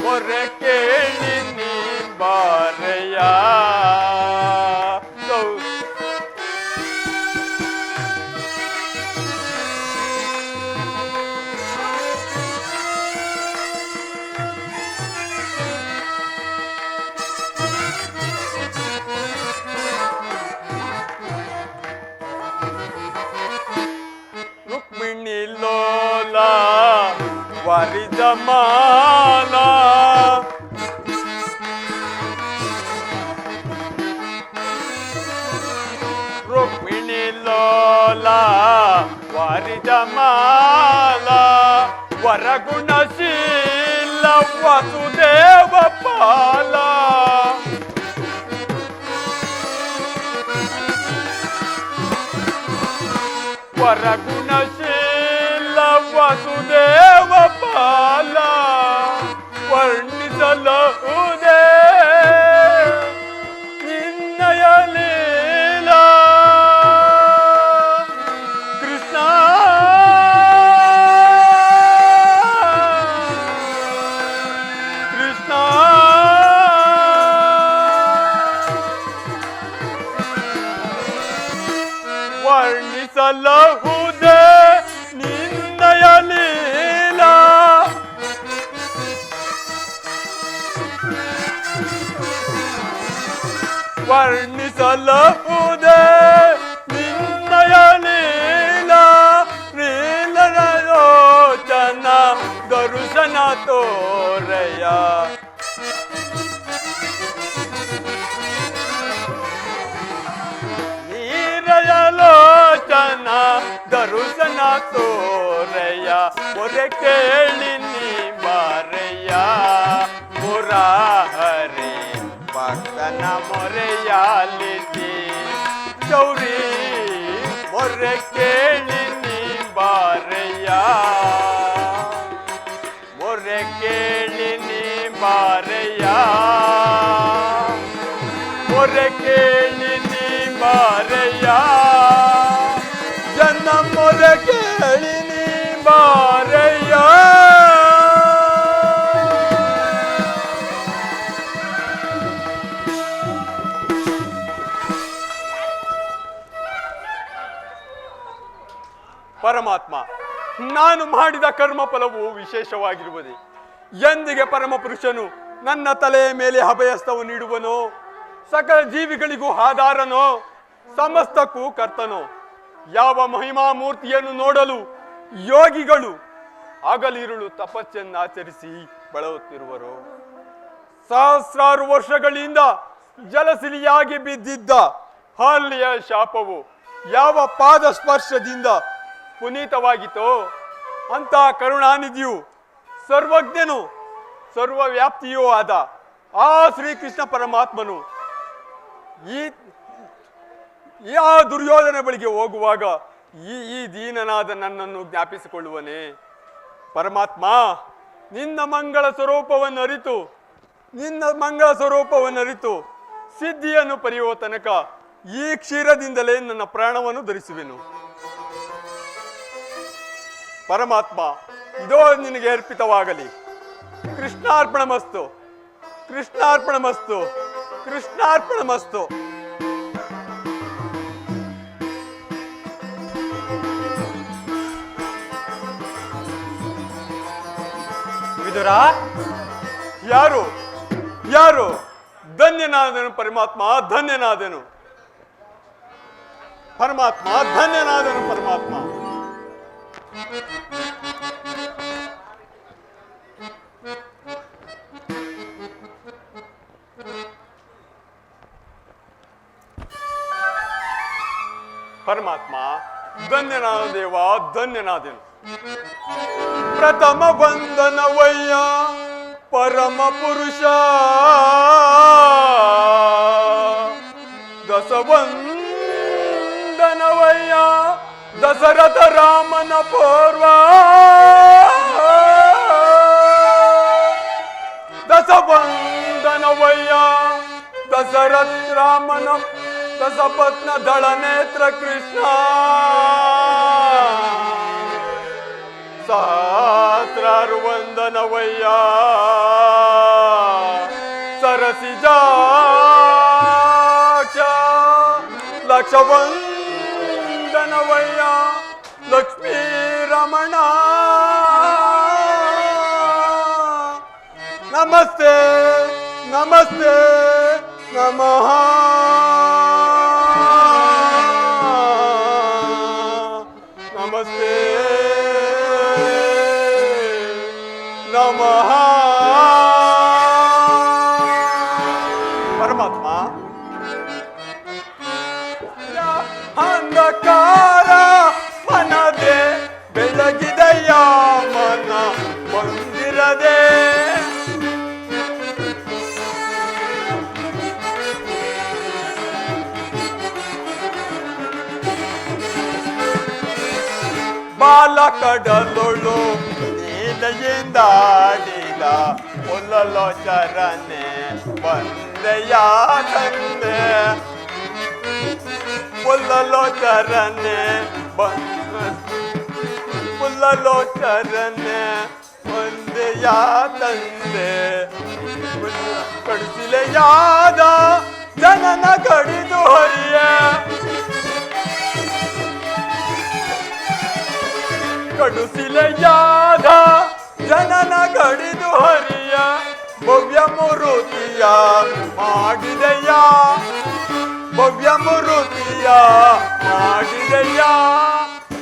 ವರ ಕೇಳಿ ನೀ ಬಾರ ವಾರಿಜಮಾಲ ರುಕ್ಮಿಣಿ ಲೋಲ ವಾರಿಜಮಾಲ ವರಗುಣಶೀಲ ವಸುದೇವ ಪಾಲ ವರಗುಣಶೀಲ ವಸುದೇವ ಪಾಲ ವರ್ಣಿಸಲಹುದೇ ನಿನ್ನಯ ಲೀಲಾ ಕೃಷ್ಣ ಕೃಷ್ಣ ವರ್ಣಿಸಲಹುದೇ ನಿನ್ನಯ ಲೀಲಾ ವರ್ಣಿಸಲಹುದೇ ನಿನ್ನಯ ಲೀಲಾ ನೀಲರಲೋಚನ ದರುಶನ ತೋರಯ ನೀರಯಲೋಚನ ದರುಶನ ತೋರಯ ಒರೆ ಕೇಳಿ ನೀ ಬಾರಯ್ಯ ಮುರಾರಿ ಭಕ್ತನ ಮೊರೆಯಾಲಿಸಿ ಚೌರಿ ಮೊರೆ ಕೇಳಿ ನೀ ಬಾರಯ್ಯ ಮೊರೆ ಕೇಳಿ ನೀ ಬಾರಯ್ಯ ಮೊರೆ ಕೇಳಿ ನೀ ಬಾರಯ್ಯ ಜನ ಮೊರೆ ಕೇಳಿ ನೀ ಬಾರಯ್ಯ ಪರಮಾತ್ಮ, ನಾನು ಮಾಡಿದ ಕರ್ಮ ಫಲವು ವಿಶೇಷವಾಗಿರುವುದೇ. ಎಂದಿಗೆ ಪರಮಪುರುಷನು ನನ್ನ ತಲೆಯ ಮೇಲೆ ಅಭಯಸ್ತವು ನೀಡುವನೋ, ಸಕಲ ಜೀವಿಗಳಿಗೂ ಆಧಾರನೋ, ಸಮಸ್ತಕ್ಕೂ ಕರ್ತನೋ, ಯಾವ ಮಹಿಮಾ ಮೂರ್ತಿಯನ್ನು ನೋಡಲು ಯೋಗಿಗಳು ಹಗಲಿರುಳು ತಪಸ್ಸನ್ನಾಚರಿಸಿ ಬಳಲುತ್ತಿರುವರು. ಸಹಸ್ರಾರು ವರ್ಷಗಳಿಂದ ಜಲಸಿಲಿಯಾಗಿ ಬಿದ್ದಿದ್ದ ಹಲ್ಲಿಯ ಶಾಪವು ಯಾವ ಪಾದ ಸ್ಪರ್ಶದಿಂದ ಪುನೀತವಾಗಿತ್ತೋ ಅಂತ ಕರುಣಾನಿಧಿಯು ಸರ್ವಜ್ಞನು ಸರ್ವವ್ಯಾಪ್ತಿಯೂ ಆದ ಆ ಶ್ರೀಕೃಷ್ಣ ಪರಮಾತ್ಮನು ಈ ದುರ್ಯೋಧನ ಬಳಿಗೆ ಹೋಗುವಾಗ ಈ ದೀನನಾದ ನನ್ನನ್ನು ಜ್ಞಾಪಿಸಿಕೊಳ್ಳುವನೇ. ಪರಮಾತ್ಮ, ನಿನ್ನ ಮಂಗಳ ಸ್ವರೂಪವನ್ನು ಅರಿತು ಸಿದ್ಧಿಯನ್ನು ಪಡೆಯುವ ತನಕ ಈ ಕ್ಷೀರದಿಂದಲೇ ನನ್ನ ಪ್ರಾಣವನ್ನು ಧರಿಸುವೆನು. ಪರಮಾತ್ಮ, ಇದೋ ನಿನಗೆ ಅರ್ಪಿತವಾಗಲಿ. ಕೃಷ್ಣಾರ್ಪಣಮಸ್ತು, ಕೃಷ್ಣಾರ್ಪಣಮಸ್ತು, ಕೃಷ್ಣಾರ್ಪಣಮಸ್ತು. ವಿದುರ, ಯಾರು ಯಾರು? ಧನ್ಯನಾದನು ಪರಮಾತ್ಮ, ಧನ್ಯನಾದನು ಪರಮಾತ್ಮ, ಧನ್ಯನಾದನು ಪರಮಾತ್ಮ. ಪರಮಾತ್ಮ, ಧನ್ಯನಾದ ದೇವ, ಧನ್ಯನಾದನು. ಪ್ರಥಮ ವಂದನವಯ್ಯ ಪರಮ ಪುರುಷ, ದಸವಂದನವಯ್ಯ ದಶರಥ ರಾಮನ ಪೂರ್ವ, ದಸವಂದನವಯ್ಯ ದಶರಥ ರಾಮನ ದಶಪತ್ನ ದಳ ನೇತ್ರ ಕೃಷ್ಣ, ಸಹಸ್ರಾರು ವಂದನವಯ್ಯ ಸರಸಿಜಾಕ್ಷ, ಲಕ್ಷ ವಂದನವಯ್ಯ ಲಕ್ಷ್ಮೀ ರಮಣ. ನಮಸ್ತೆ ನಮಸ್ತೆ ನಮಃ. ನಮಸ್ತೆ ಬಾಲ ಕಡಲೊಳು ನೀಲೆಯಿಂದಾಡಿದ ಪುಲ್ಲಲೋಚರನೆ ಬಂದೆಯ ತಂದೆ ಪುಲ್ಲಲೋಚರನೆ ಪುಲ್ಲಲೋಚರನೆ ಒಂದೆಯ ತಂದೆ ಕಡಿಸಿಲೆಯಾದ ಜನನ ಕಡಿದು ಹರಿಯ ಕಡುಸಿಲೆಯಾದ ಜನನ ಕಡಿದು ಹರಿಯ ಭವ್ಯ ಮುರುತಿಯ ಮಾಡಿದೆಯ ಭವ್ಯ ಮುರುತಿಯ ಮಾಡಿದೆಯ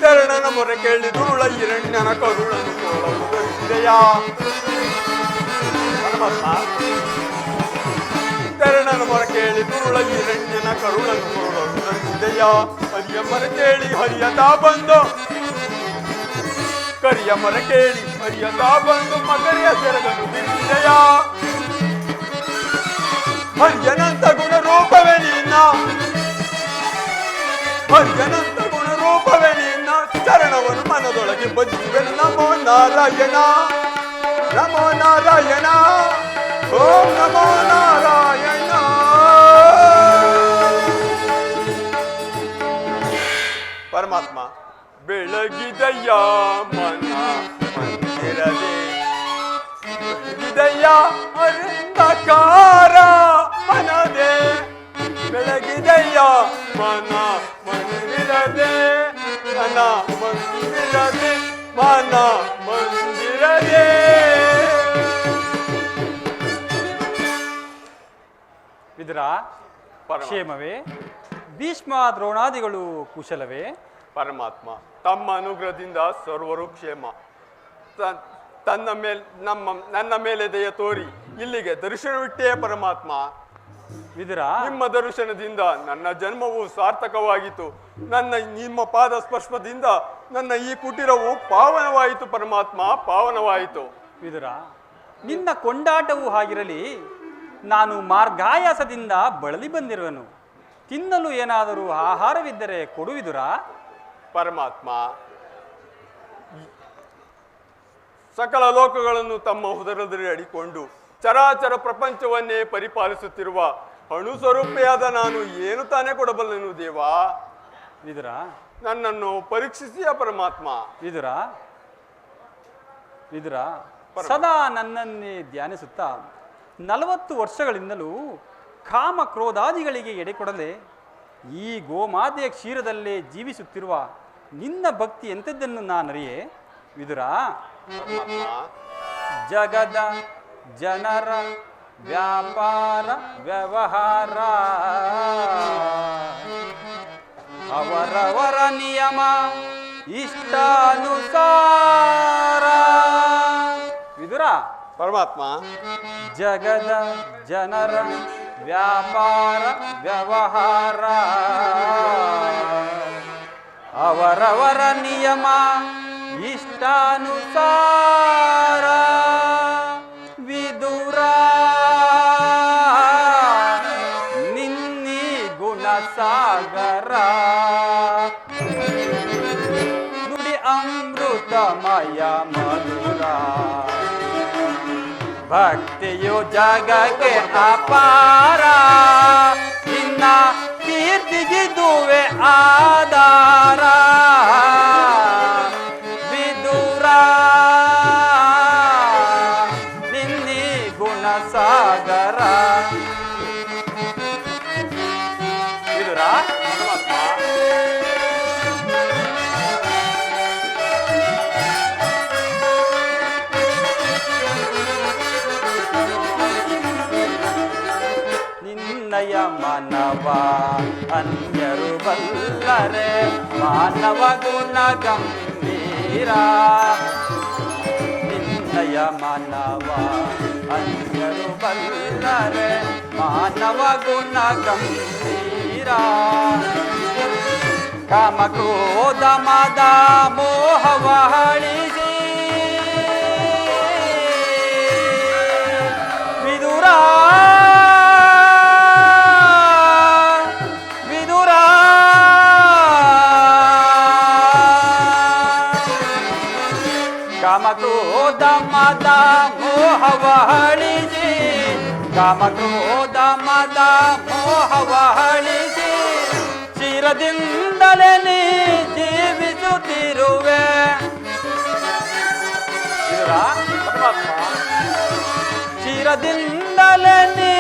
ತೆರಳನ ಮೊರೆ ಕೇಳಿ ದುರುಳ ಹಿರಣ್ಯನ ಕರುಳನು ತೋಳುವುದರಿದೆಯ ತೆರಳನ ಮೊರೆ ಕೇಳಿ ದುರುಳ ಹಿರಣ್ಯನ ಕರುಳನು ತೋಳುವುದರಿದೆಯ ಹರಿಯ ಮೊರೆ ಕೇಳಿ ಹರಿಯತಾ ಬಂದು ಕರಿಯ ಮೊರೆ ಕೇಳಿ ಹರಿಯತಾ ಬಂದು ಮಕರಿಯ ಸೆರಗನು ಬಿಡಿದೆಯ ಹರಿಯನಂತ ಗುಣ ರೂಪವೇ ನಿನ್ನ ಹರಿಯನಂತ ಗುಣ ರೂಪವೇ ನಿನ್ನ ಚರಣವನ್ನು ಮನದೊಳಗೆ ಭಜಿಸುವೆ ನಮೋ ನಾರಾಯಣ ನಮೋ ನಾರಾಯಣ ಓಂ ನಮೋ ನಾರಾಯಣ. ಪರಮಾತ್ಮ ಬೆಳಗಿದಯ್ಯ ಮನ ಮಂದಿರದೆ ಬೆಳಗಿದಯ್ಯ ಅರಂಧಕಾರ ಮನದೆ ಬೆಳಗಿದಯ್ಯ ಮನ ಮಂದಿರದೆ ಮನ ಮಂದಿರದೆ ಮನ ಮಂದಿರದೆ. ವಿದುರ ಕ್ಷೇಮವೇ? ಭೀಷ್ಮ ದ್ರೋಣಾದಿಗಳು ಕುಶಲವೇ? ಪರಮಾತ್ಮ ತಮ್ಮ ಅನುಗ್ರಹದಿಂದ ಸರ್ವರು ಕ್ಷೇಮ. ನನ್ನ ಮೇಲೆ ದಯ ತೋರಿ ಇಲ್ಲಿಗೆ ದರ್ಶನವಿಟ್ಟೇ ಪರಮಾತ್ಮ. ವಿದುರ ನಿಮ್ಮ ದರ್ಶನದಿಂದ ನನ್ನ ಜನ್ಮವು ಸಾರ್ಥಕವಾಯಿತು. ನಿಮ್ಮ ಪಾದ ಸ್ಪರ್ಶದಿಂದ ನನ್ನ ಈ ಕುಟೀರವು ಪಾವನವಾಯಿತು ಪರಮಾತ್ಮ, ಪಾವನವಾಯಿತು. ವಿದುರ ನಿನ್ನ ಕೊಂಡಾಟವು ಹಾಗಿರಲಿ, ನಾನು ಮಾರ್ಗಾಯಾಸದಿಂದ ಬಳಲಿ ಬಂದಿರುವನು. ತಿನ್ನಲು ಏನಾದರೂ ಆಹಾರವಿದ್ದರೆ ಕೊಡುವಿದುರ? ಪರಮಾತ್ಮ ಸಕಲ ಲೋಕಗಳನ್ನು ತಮ್ಮ ಉದರದಲ್ಲಿ ಅಡಿಕೊಂಡು ಚರಾಚರ ಪ್ರಪಂಚವನ್ನೇ ಪರಿಪಾಲಿಸುತ್ತಿರುವ ಅಣು ಸ್ವರೂಪಿಯಾದ ನಾನು ಏನು ತಾನೇ ಕೊಡಬಲ್ಲನು ದೇವಾ? ವಿದುರ ನನ್ನನ್ನು ಪರೀಕ್ಷಿಸಿಯ ಪರಮಾತ್ಮ. ವಿದುರ ವಿದುರ ಸದಾ ನನ್ನನ್ನೇ ಧ್ಯಾನಿಸುತ್ತಾ 40 ವರ್ಷಗಳಿಂದಲೂ ಕಾಮ ಕ್ರೋಧಾದಿಗಳಿಗೆ ಎಡೆಕೊಡದೆ ಈ ಗೋಮಾತೆಯ ಕ್ಷೀರದಲ್ಲೇ ಜೀವಿಸುತ್ತಿರುವ ನಿನ್ನ ಭಕ್ತಿ ಎಂಥದ್ದನ್ನು ನಾನರಿಯೇ? ವಿದುರ ಜಗದ ಜನರ ವ್ಯಾಪಾರ ವ್ಯವಹಾರ ಅವರವರ ನಿಯಮ ಇಷ್ಟಾನುಸಾರ. ವಿದುರ ಪರಮಾತ್ಮ ಜಗದ ಜನರ ವ್ಯಾಪಾರ ವ್ಯವಹಾರ ಅವರವರ ನಿಯಮ ಇಷ್ಟಾನುಸಾರ. ವಿದುರ ನಿನ್ನಿ ಗುಣಸಾಗರ ನುಡಿ ಅಮೃತಮಯ ಮಧುರ ಭಕ್ತಿಯು ಜಗಕ್ಕೆ ಅಪಾರ ನಿನ್ನ ಕೀರ್ತಿಗಿದುವೆ ಆಧಾರ. ವಿದುರ ನಿನ್ನಿ ಗುಣಸಾಗರ. ವಿದುರ ನಿನ್ನಯ ಮನವ ಅನ್ಯರು ಬಲ್ಲರೆ ಮಾನವ ಗುಣ ಗಂಭೀರ. ನಿನ್ನಯ ಮನವ ಅನ್ಯರು ಬಲ್ಲರೆ ಮಾನವ ಗುಣ ಗಂಭೀರ. ಕಾಮ ಕ್ರೋಧ ಮದ ಮೋಹವ ಅಳಿಸಿ ವಿದುರ ವಿದುರ ಕಾಮಕ್ರೋಧ ಮದ ಮೋಹವಳಿಸಿ ಕಾಮಕ್ರೋಧ ಮದ ಮೋಹವಳಿಸಿ ಚಿರದಿಂದಲೇ ನೀ ಜೀವಿಸುತ್ತಿರುವೆ. ಚಿರದಿಂದಲೇ ನೀ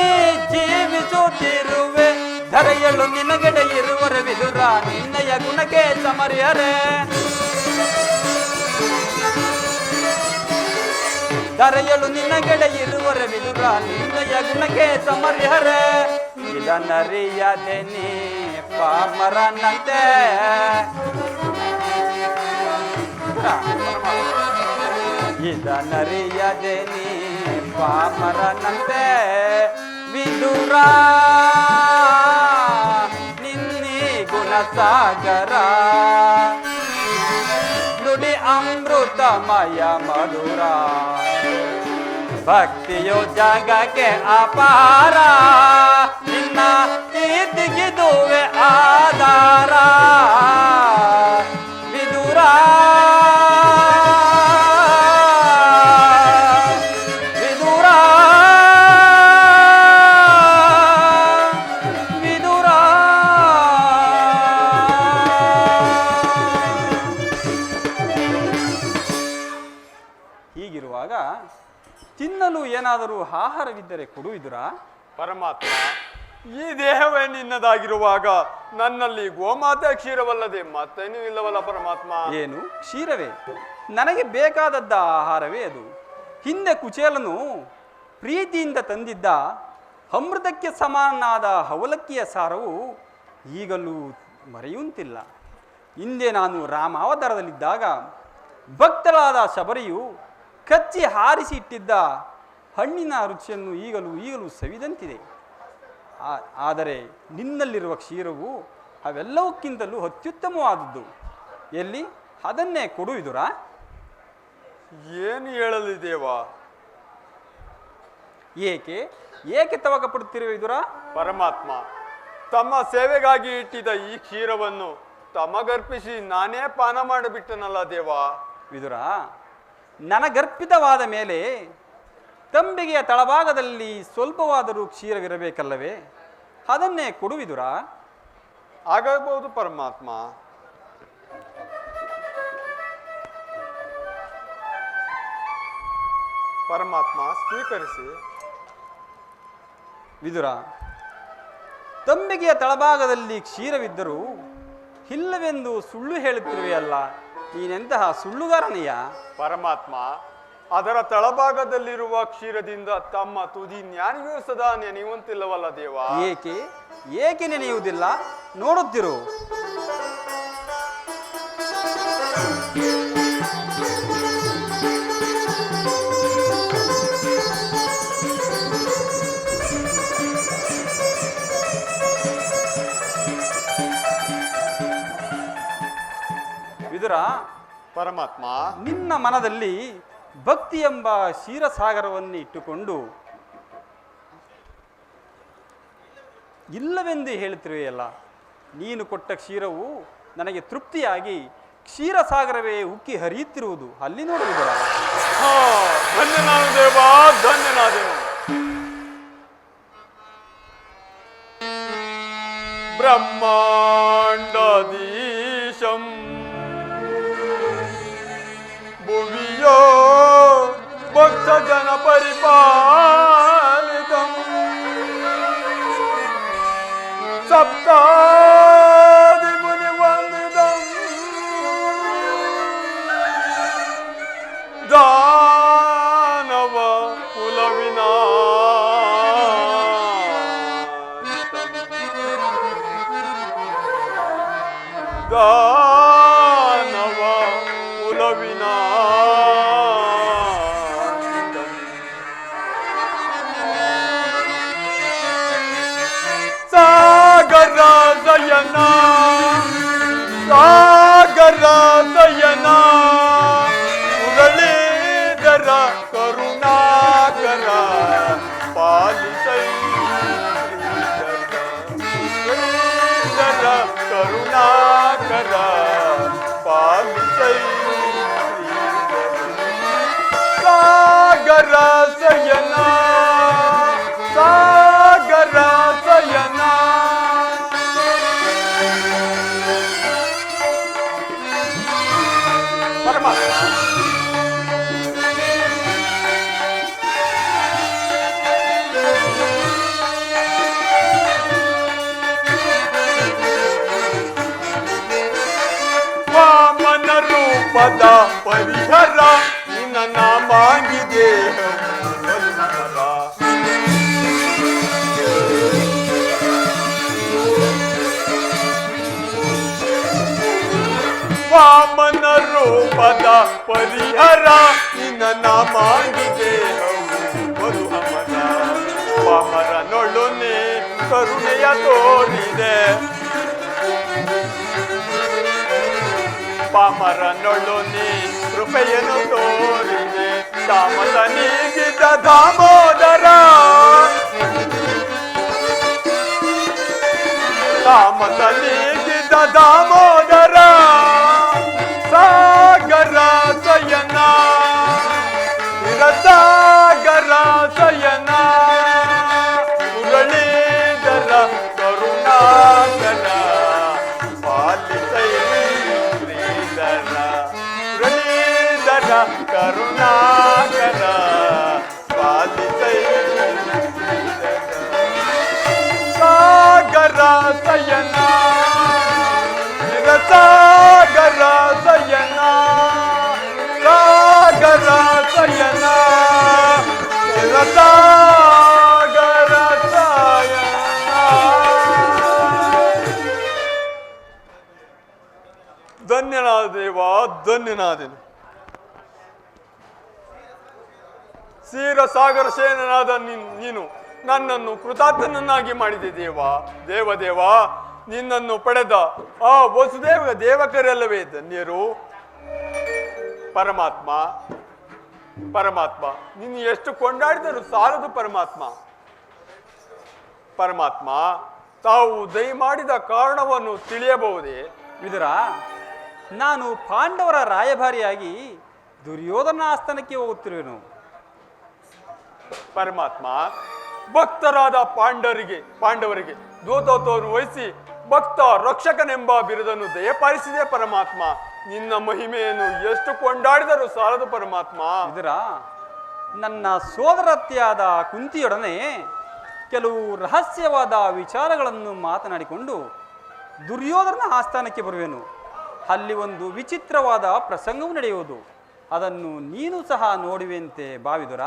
ಜೀವಿಸುತ್ತಿರುವೆ. ಧರೆಯಳು ನಿನಗಡೆ ಇರುವರೆ ವಿದುರ ನಿನ್ನಯ ಗುಣಕ್ಕೆ ಸಮರ್ಯರೆ. ಧರೆಯಳು ನಿನಗಡೆ ಇರುವರೆ ವಿದುರ ನಿನ್ನಯ ಗುಣಕ್ಕೆ ಸಮರ್ಯರೆ. ಇದನ್ನರಿಯದೆ ನೀ ಪಾಮರನಂತೆ ಇದನ್ನರಿಯದೆ ನೀ ಪಾಮರನಂತೆ ವಿದುರ ನಿನ್ನಿ ಗುಣಸಾಗರ ನುಡಿ ಅಮೃತಮಯ ಮಧುರ ಭಕ್ತಿಯು ಜಗಕ್ಕೆ ಅಪಾರ ನಿನ್ನ ಕೀರ್ತಿಗಿದುವೆ ಆಧಾರ ವಿದುರ ವಿದುರ ವಿದುರ. ಹೀಗಿರುವಾಗ ತಿನ್ನಲು ಏನಾದರೂ ಆಹಾರವಿದ್ದರೆ ಕೊಡುವಿದುರಾ? ಪರಮಾತ್ಮ, ಈ ದೇಹವೇ ನಿನ್ನದಾಗಿರುವಾಗ ನನ್ನಲ್ಲಿ ಗೋಮಾತೆ ಕ್ಷೀರವಲ್ಲದೆ ಮತ್ತೇನೂ ಇಲ್ಲವಲ್ಲ ಪರಮಾತ್ಮ. ಏನು ಕ್ಷೀರವೇ? ನನಗೆ ಬೇಕಾದದ್ದ ಆಹಾರವೇ ಅದು. ಹಿಂದೆ ಕುಚೇಲನು ಪ್ರೀತಿಯಿಂದ ತಂದಿದ್ದ ಅಮೃತಕ್ಕೆ ಸಮಾನಾದ ಅವಲಕ್ಕಿಯ ಸಾರವು ಈಗಲೂ ಮರೆಯುವಂತಿಲ್ಲ. ಹಿಂದೆ ನಾನು ರಾಮಾವತಾರದಲ್ಲಿದ್ದಾಗ ಭಕ್ತರಾದ ಶಬರಿಯು ಕಚ್ಚಿ ಹಾರಿಸಿ ಇಟ್ಟಿದ್ದ ಹಣ್ಣಿನ ರುಚಿಯನ್ನು ಈಗಲೂ ಸವಿದಂತಿದೆ. ಆದರೆ ನಿನ್ನಲ್ಲಿರುವ ಕ್ಷೀರವು ಅವೆಲ್ಲವಕ್ಕಿಂತಲೂ ಅತ್ಯುತ್ತಮವಾದದ್ದು. ಎಲ್ಲಿ ಅದನ್ನೇ ಕೊಡುವಿದುರಾ? ಏನು ಹೇಳಲಿ ದೇವ? ಏಕೆ ತವಕ ಪಡುತ್ತಿರುವಿದುರಾ? ಪರಮಾತ್ಮ, ತಮ್ಮ ಸೇವೆಗಾಗಿ ಇಟ್ಟಿದ್ದ ಈ ಕ್ಷೀರವನ್ನು ತಮಗರ್ಪಿಸಿ ನಾನೇ ಪಾನ ಮಾಡಿಬಿಟ್ಟನಲ್ಲ ದೇವ. ವಿದುರ, ನನಗರ್ಪಿತವಾದ ಮೇಲೆ ತಂಬಿಗೆಯ ತಳಭಾಗದಲ್ಲಿ ಸ್ವಲ್ಪವಾದರೂ ಕ್ಷೀರವಿರಬೇಕಲ್ಲವೇ? ಅದನ್ನೇ ಕೊಡುವಿದುರಾ? ಆಗಬಹುದು ಪರಮಾತ್ಮ. ಪರಮಾತ್ಮ, ಸ್ವೀಕರಿಸಿ. ವಿದುರ, ತಂಬಿಗೆಯ ತಳಭಾಗದಲ್ಲಿ ಕ್ಷೀರವಿದ್ದರೂ ಇಲ್ಲವೆಂದು ಸುಳ್ಳು ಹೇಳುತ್ತಿರುವೆಯಲ್ಲ, ನೀನೆಂತಹ ಸುಳ್ಳುಗಾರನೆಯ? ಪರಮಾತ್ಮ, ಅದರ ತಳಭಾಗದಲ್ಲಿರುವ ಕ್ಷೀರದಿಂದ ತಮ್ಮ ತುದಿ ಜ್ಞಾನಿಯೂ ಸದಾ ನೆನೆಯುವಂತಿಲ್ಲವಲ್ಲ ದೇವ. ಏಕೆ ನೆನೆಯುವುದಿಲ್ಲ? ನೋಡುತ್ತಿರು. ವಿದುರ, ಪರಮಾತ್ಮ, ನಿನ್ನ ಮನದಲ್ಲಿ ಭಕ್ತಿ ಎಂಬ ಕ್ಷೀರಸಾಗರವನ್ನು ಇಟ್ಟುಕೊಂಡು ಇಲ್ಲವೆಂದು ಹೇಳುತ್ತಿರುವೆಯಲ್ಲ, ನೀನು ಕೊಟ್ಟ ಕ್ಷೀರವು ನನಗೆ ತೃಪ್ತಿಯಾಗಿ ಕ್ಷೀರಸಾಗರವೇ ಉಕ್ಕಿ ಹರಿಯುತ್ತಿರುವುದು ಅಲ್ಲಿ ನೋಡುವುದರ. ಧನ್ಯನಾದ ದೇವ, ಧನ್ಯನಾದೆನು. ಬ್ರಹ್ಮಾಂಡದೀಶಂ ಭುವಿಯೋ ಭಕ್ತ ಜನ ಪರಿಪಾಲಿತಂ ಸಪ್ತಾದಿ ಮುನಿ ವಂದಿತಂ ದಾನವ ಕುಲವಿನಾ ಪರಮಾತ್ಮ ವಾಮನ ರೂಪದ ಪರಿಹರ ನಿನ್ನ ನಾಮಾಗಿದೆ ವಾಮನ ರೂಪದ ಪರಿಹರ ನಿನ್ನ ನಾಮಾಗಿದೆ ಮಧುಹಮನ ಪಾಮರನೊಡನೆ ಕರುಣೆಯ ತೋರಿದೆ ಪಾಮರನೊಡನೆ ಕೃಪೆಯನ್ನು ತೋರಿದೆ ತಾಮಸ ನೀಗಿದ ದಾಮೋದರ ತಾಮಸ ನೀಗಿದ ದಾಮೋದರ ಸಾಗರ ಸಯನ ಸಾಗರ ಸಯನ ಮುರಳೀಧರ ಕರುಣಾಕರ ಪಾಲಿಸೈ ಶ್ರೀಧರ ಮುರಳೀಧರ ಕರುಣಾಕರ ಪಾಲಿಸೈ ಸಾಗರ ಸಯನ ಸಾಗರ ಸಯನ ಸಾಗರ ಸಯನ ಸಾಗರ ಸಯನ. ಧನ್ಯನಾದ ದೇವ, ಧನ್ಯನಾದೆನು. ಕ್ಷೀರಸಾಗರ ಸೇನನಾದ ನೀನು ನನ್ನನ್ನು ಕೃತಾರ್ಥನನ್ನಾಗಿ ಮಾಡಿದೆ ದೇವ. ದೇವದೇವ, ನಿನ್ನನ್ನು ಪಡೆದ ಆ ವಸುದೇವ ದೇವಕರೆಲ್ಲವೇ ಧನ್ಯರು. ಪರಮಾತ್ಮ ಪರಮಾತ್ಮ, ನಿನ್ನ ಎಷ್ಟು ಕೊಂಡಾಡಿದರೂ ಸಾಲದು ಪರಮಾತ್ಮ. ಪರಮಾತ್ಮ, ತಾವು ದಯಮಾಡಿದ ಕಾರಣವನ್ನು ತಿಳಿಯಬಹುದೇ? ವಿದುರ, ನಾನು ಪಾಂಡವರ ರಾಯಭಾರಿಯಾಗಿ ದುರ್ಯೋಧನ ಆಸ್ಥಾನಕ್ಕೆ ಹೋಗುತ್ತಿರುವೆನು. ಪರಮಾತ್ಮ, ಭಕ್ತರಾದ ಪಾಂಡವರಿಗೆ ದೂತತ್ವವನ್ನು ವಹಿಸಿ ಭಕ್ತ ರಕ್ಷಕನೆಂಬ ಬಿರುದನ್ನು ದಯಪಾಲಿಸಿದೆ ಪರಮಾತ್ಮ. ನಿನ್ನ ಮಹಿಮೆಯನ್ನು ಎಷ್ಟು ಕೊಂಡಾಡಿದರೂ ಸಾಲದು ಪರಮಾತ್ಮ. ವಿದುರ, ನನ್ನ ಸೋದರತ್ತೆಯಾದ ಕುಂತಿಯೊಡನೆ ಕೆಲವು ರಹಸ್ಯವಾದ ವಿಚಾರಗಳನ್ನು ಮಾತನಾಡಿಕೊಂಡು ದುರ್ಯೋಧನ ಆಸ್ಥಾನಕ್ಕೆ ಬರುವೆನು. ಅಲ್ಲಿ ಒಂದು ವಿಚಿತ್ರವಾದ ಪ್ರಸಂಗವು ನಡೆಯುವುದು. ಅದನ್ನು ನೀನು ಸಹ ನೋಡುವೆಂತೆ ಭಾವಿದುರ.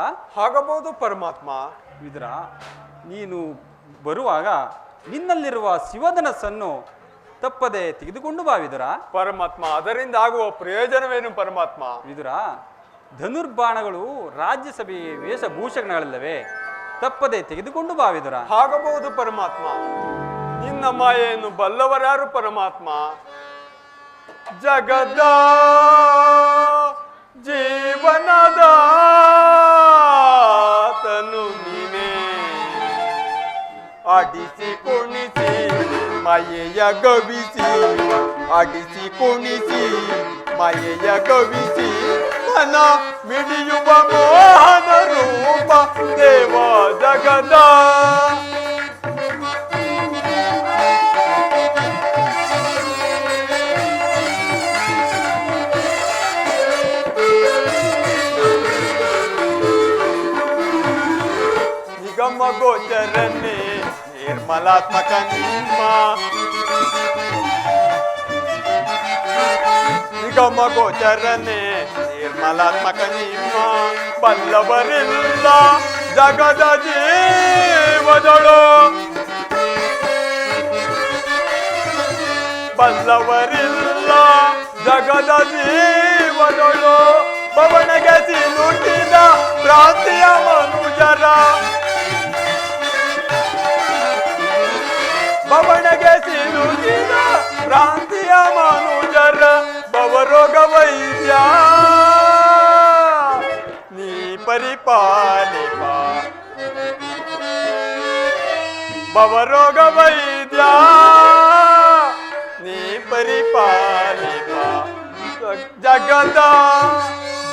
ಆಗಬಹುದು ಪರಮಾತ್ಮ. ವಿದುರ, ನೀನು ಬರುವಾಗ ನಿನ್ನಲ್ಲಿರುವ ಶಿವಧನಸ್ಸನ್ನು ತಪ್ಪದೆ ತೆಗೆದುಕೊಂಡು ಭಾವಿದುರ. ಪರಮಾತ್ಮ, ಅದರಿಂದ ಆಗುವ ಪ್ರಯೋಜನವೇನು ಪರಮಾತ್ಮ? ವಿದುರ, ಧನುರ್ಬಾಣಗಳು ರಾಜ್ಯಸಭೆಯ ವೇಷಭೂಷಣಗಳಲ್ಲವೇ, ತಪ್ಪದೆ ತೆಗೆದುಕೊಂಡು ಭಾವಿದುರ. ಆಗಬಹುದು ಪರಮಾತ್ಮ. ನಿನ್ನ ಮಾಯೆಯನ್ನು ಬಲ್ಲವರಾರು ಪರಮಾತ್ಮ? ಜಗದ ಜೀವನದ ತನು ನೀನೇ, ಆಡಿಸಿ ಕುಣಿಸಿ ಮಾಯೆಯ ಗವಿಸಿ, ಆಡಿಸಿ ಕುಣಿಸಿ ಮಾಯೆಯ ಗವಿಸಿ, ಮನ ಮಿಡಿಯುವ ಮೋಹನ ರೂಪ ದೇವ ಜಗದ. ನಿಗಮ ಗೋಚರನ್ನೇ ನಿರ್ಮಲಾತ್ಮಕ ನಿಮ್ಮ, ನಿಗಮ ಗೋಚರನ್ನೇ ನಿರ್ಮಲಾತ್ಮಕ ನಿಮ್ಮ, ಬಲ್ಲವರಿಲ್ಲ ಜಗದ ಜೀವದಳು, ಬಲ್ಲವರಿಲ್ಲ ಜಗದ ಜೀವದಳು, ಪವನಗೆ ಸಿಲುಕಿದ ಭ್ರಾಂತಿಯ ಮನುಜರ, ಬವಣಗೆ ಸಿಲುಕಿದ ಭ್ರಾಂತಿಯ ಮನುಜರ, ಭವರೋಗ ವೈದ್ಯ ನೀ ಪರಿಪಾಲಿಪ, ಭವರೋಗ ವೈದ್ಯ ನೀ ಪರಿಪಾಲಿಪ, ಜಗದ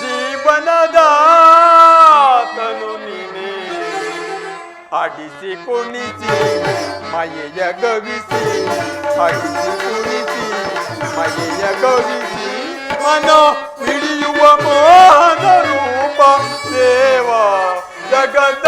ಜೀವನದ ತನು ನೀನೇ, ಆಡಿಸಿ ಕುಣಿಸಿ ಮಾಯೆಯ ಗವಿಸಿ, ಆಡಿಸಿ ಕುಣಿಸಿ ಮಾಯೆಯ ಗವಿಸಿ, ಮನ ಮೆರೆಯುವ ಮೋಹನ ರೂಪ ದೇವ ಜಗದ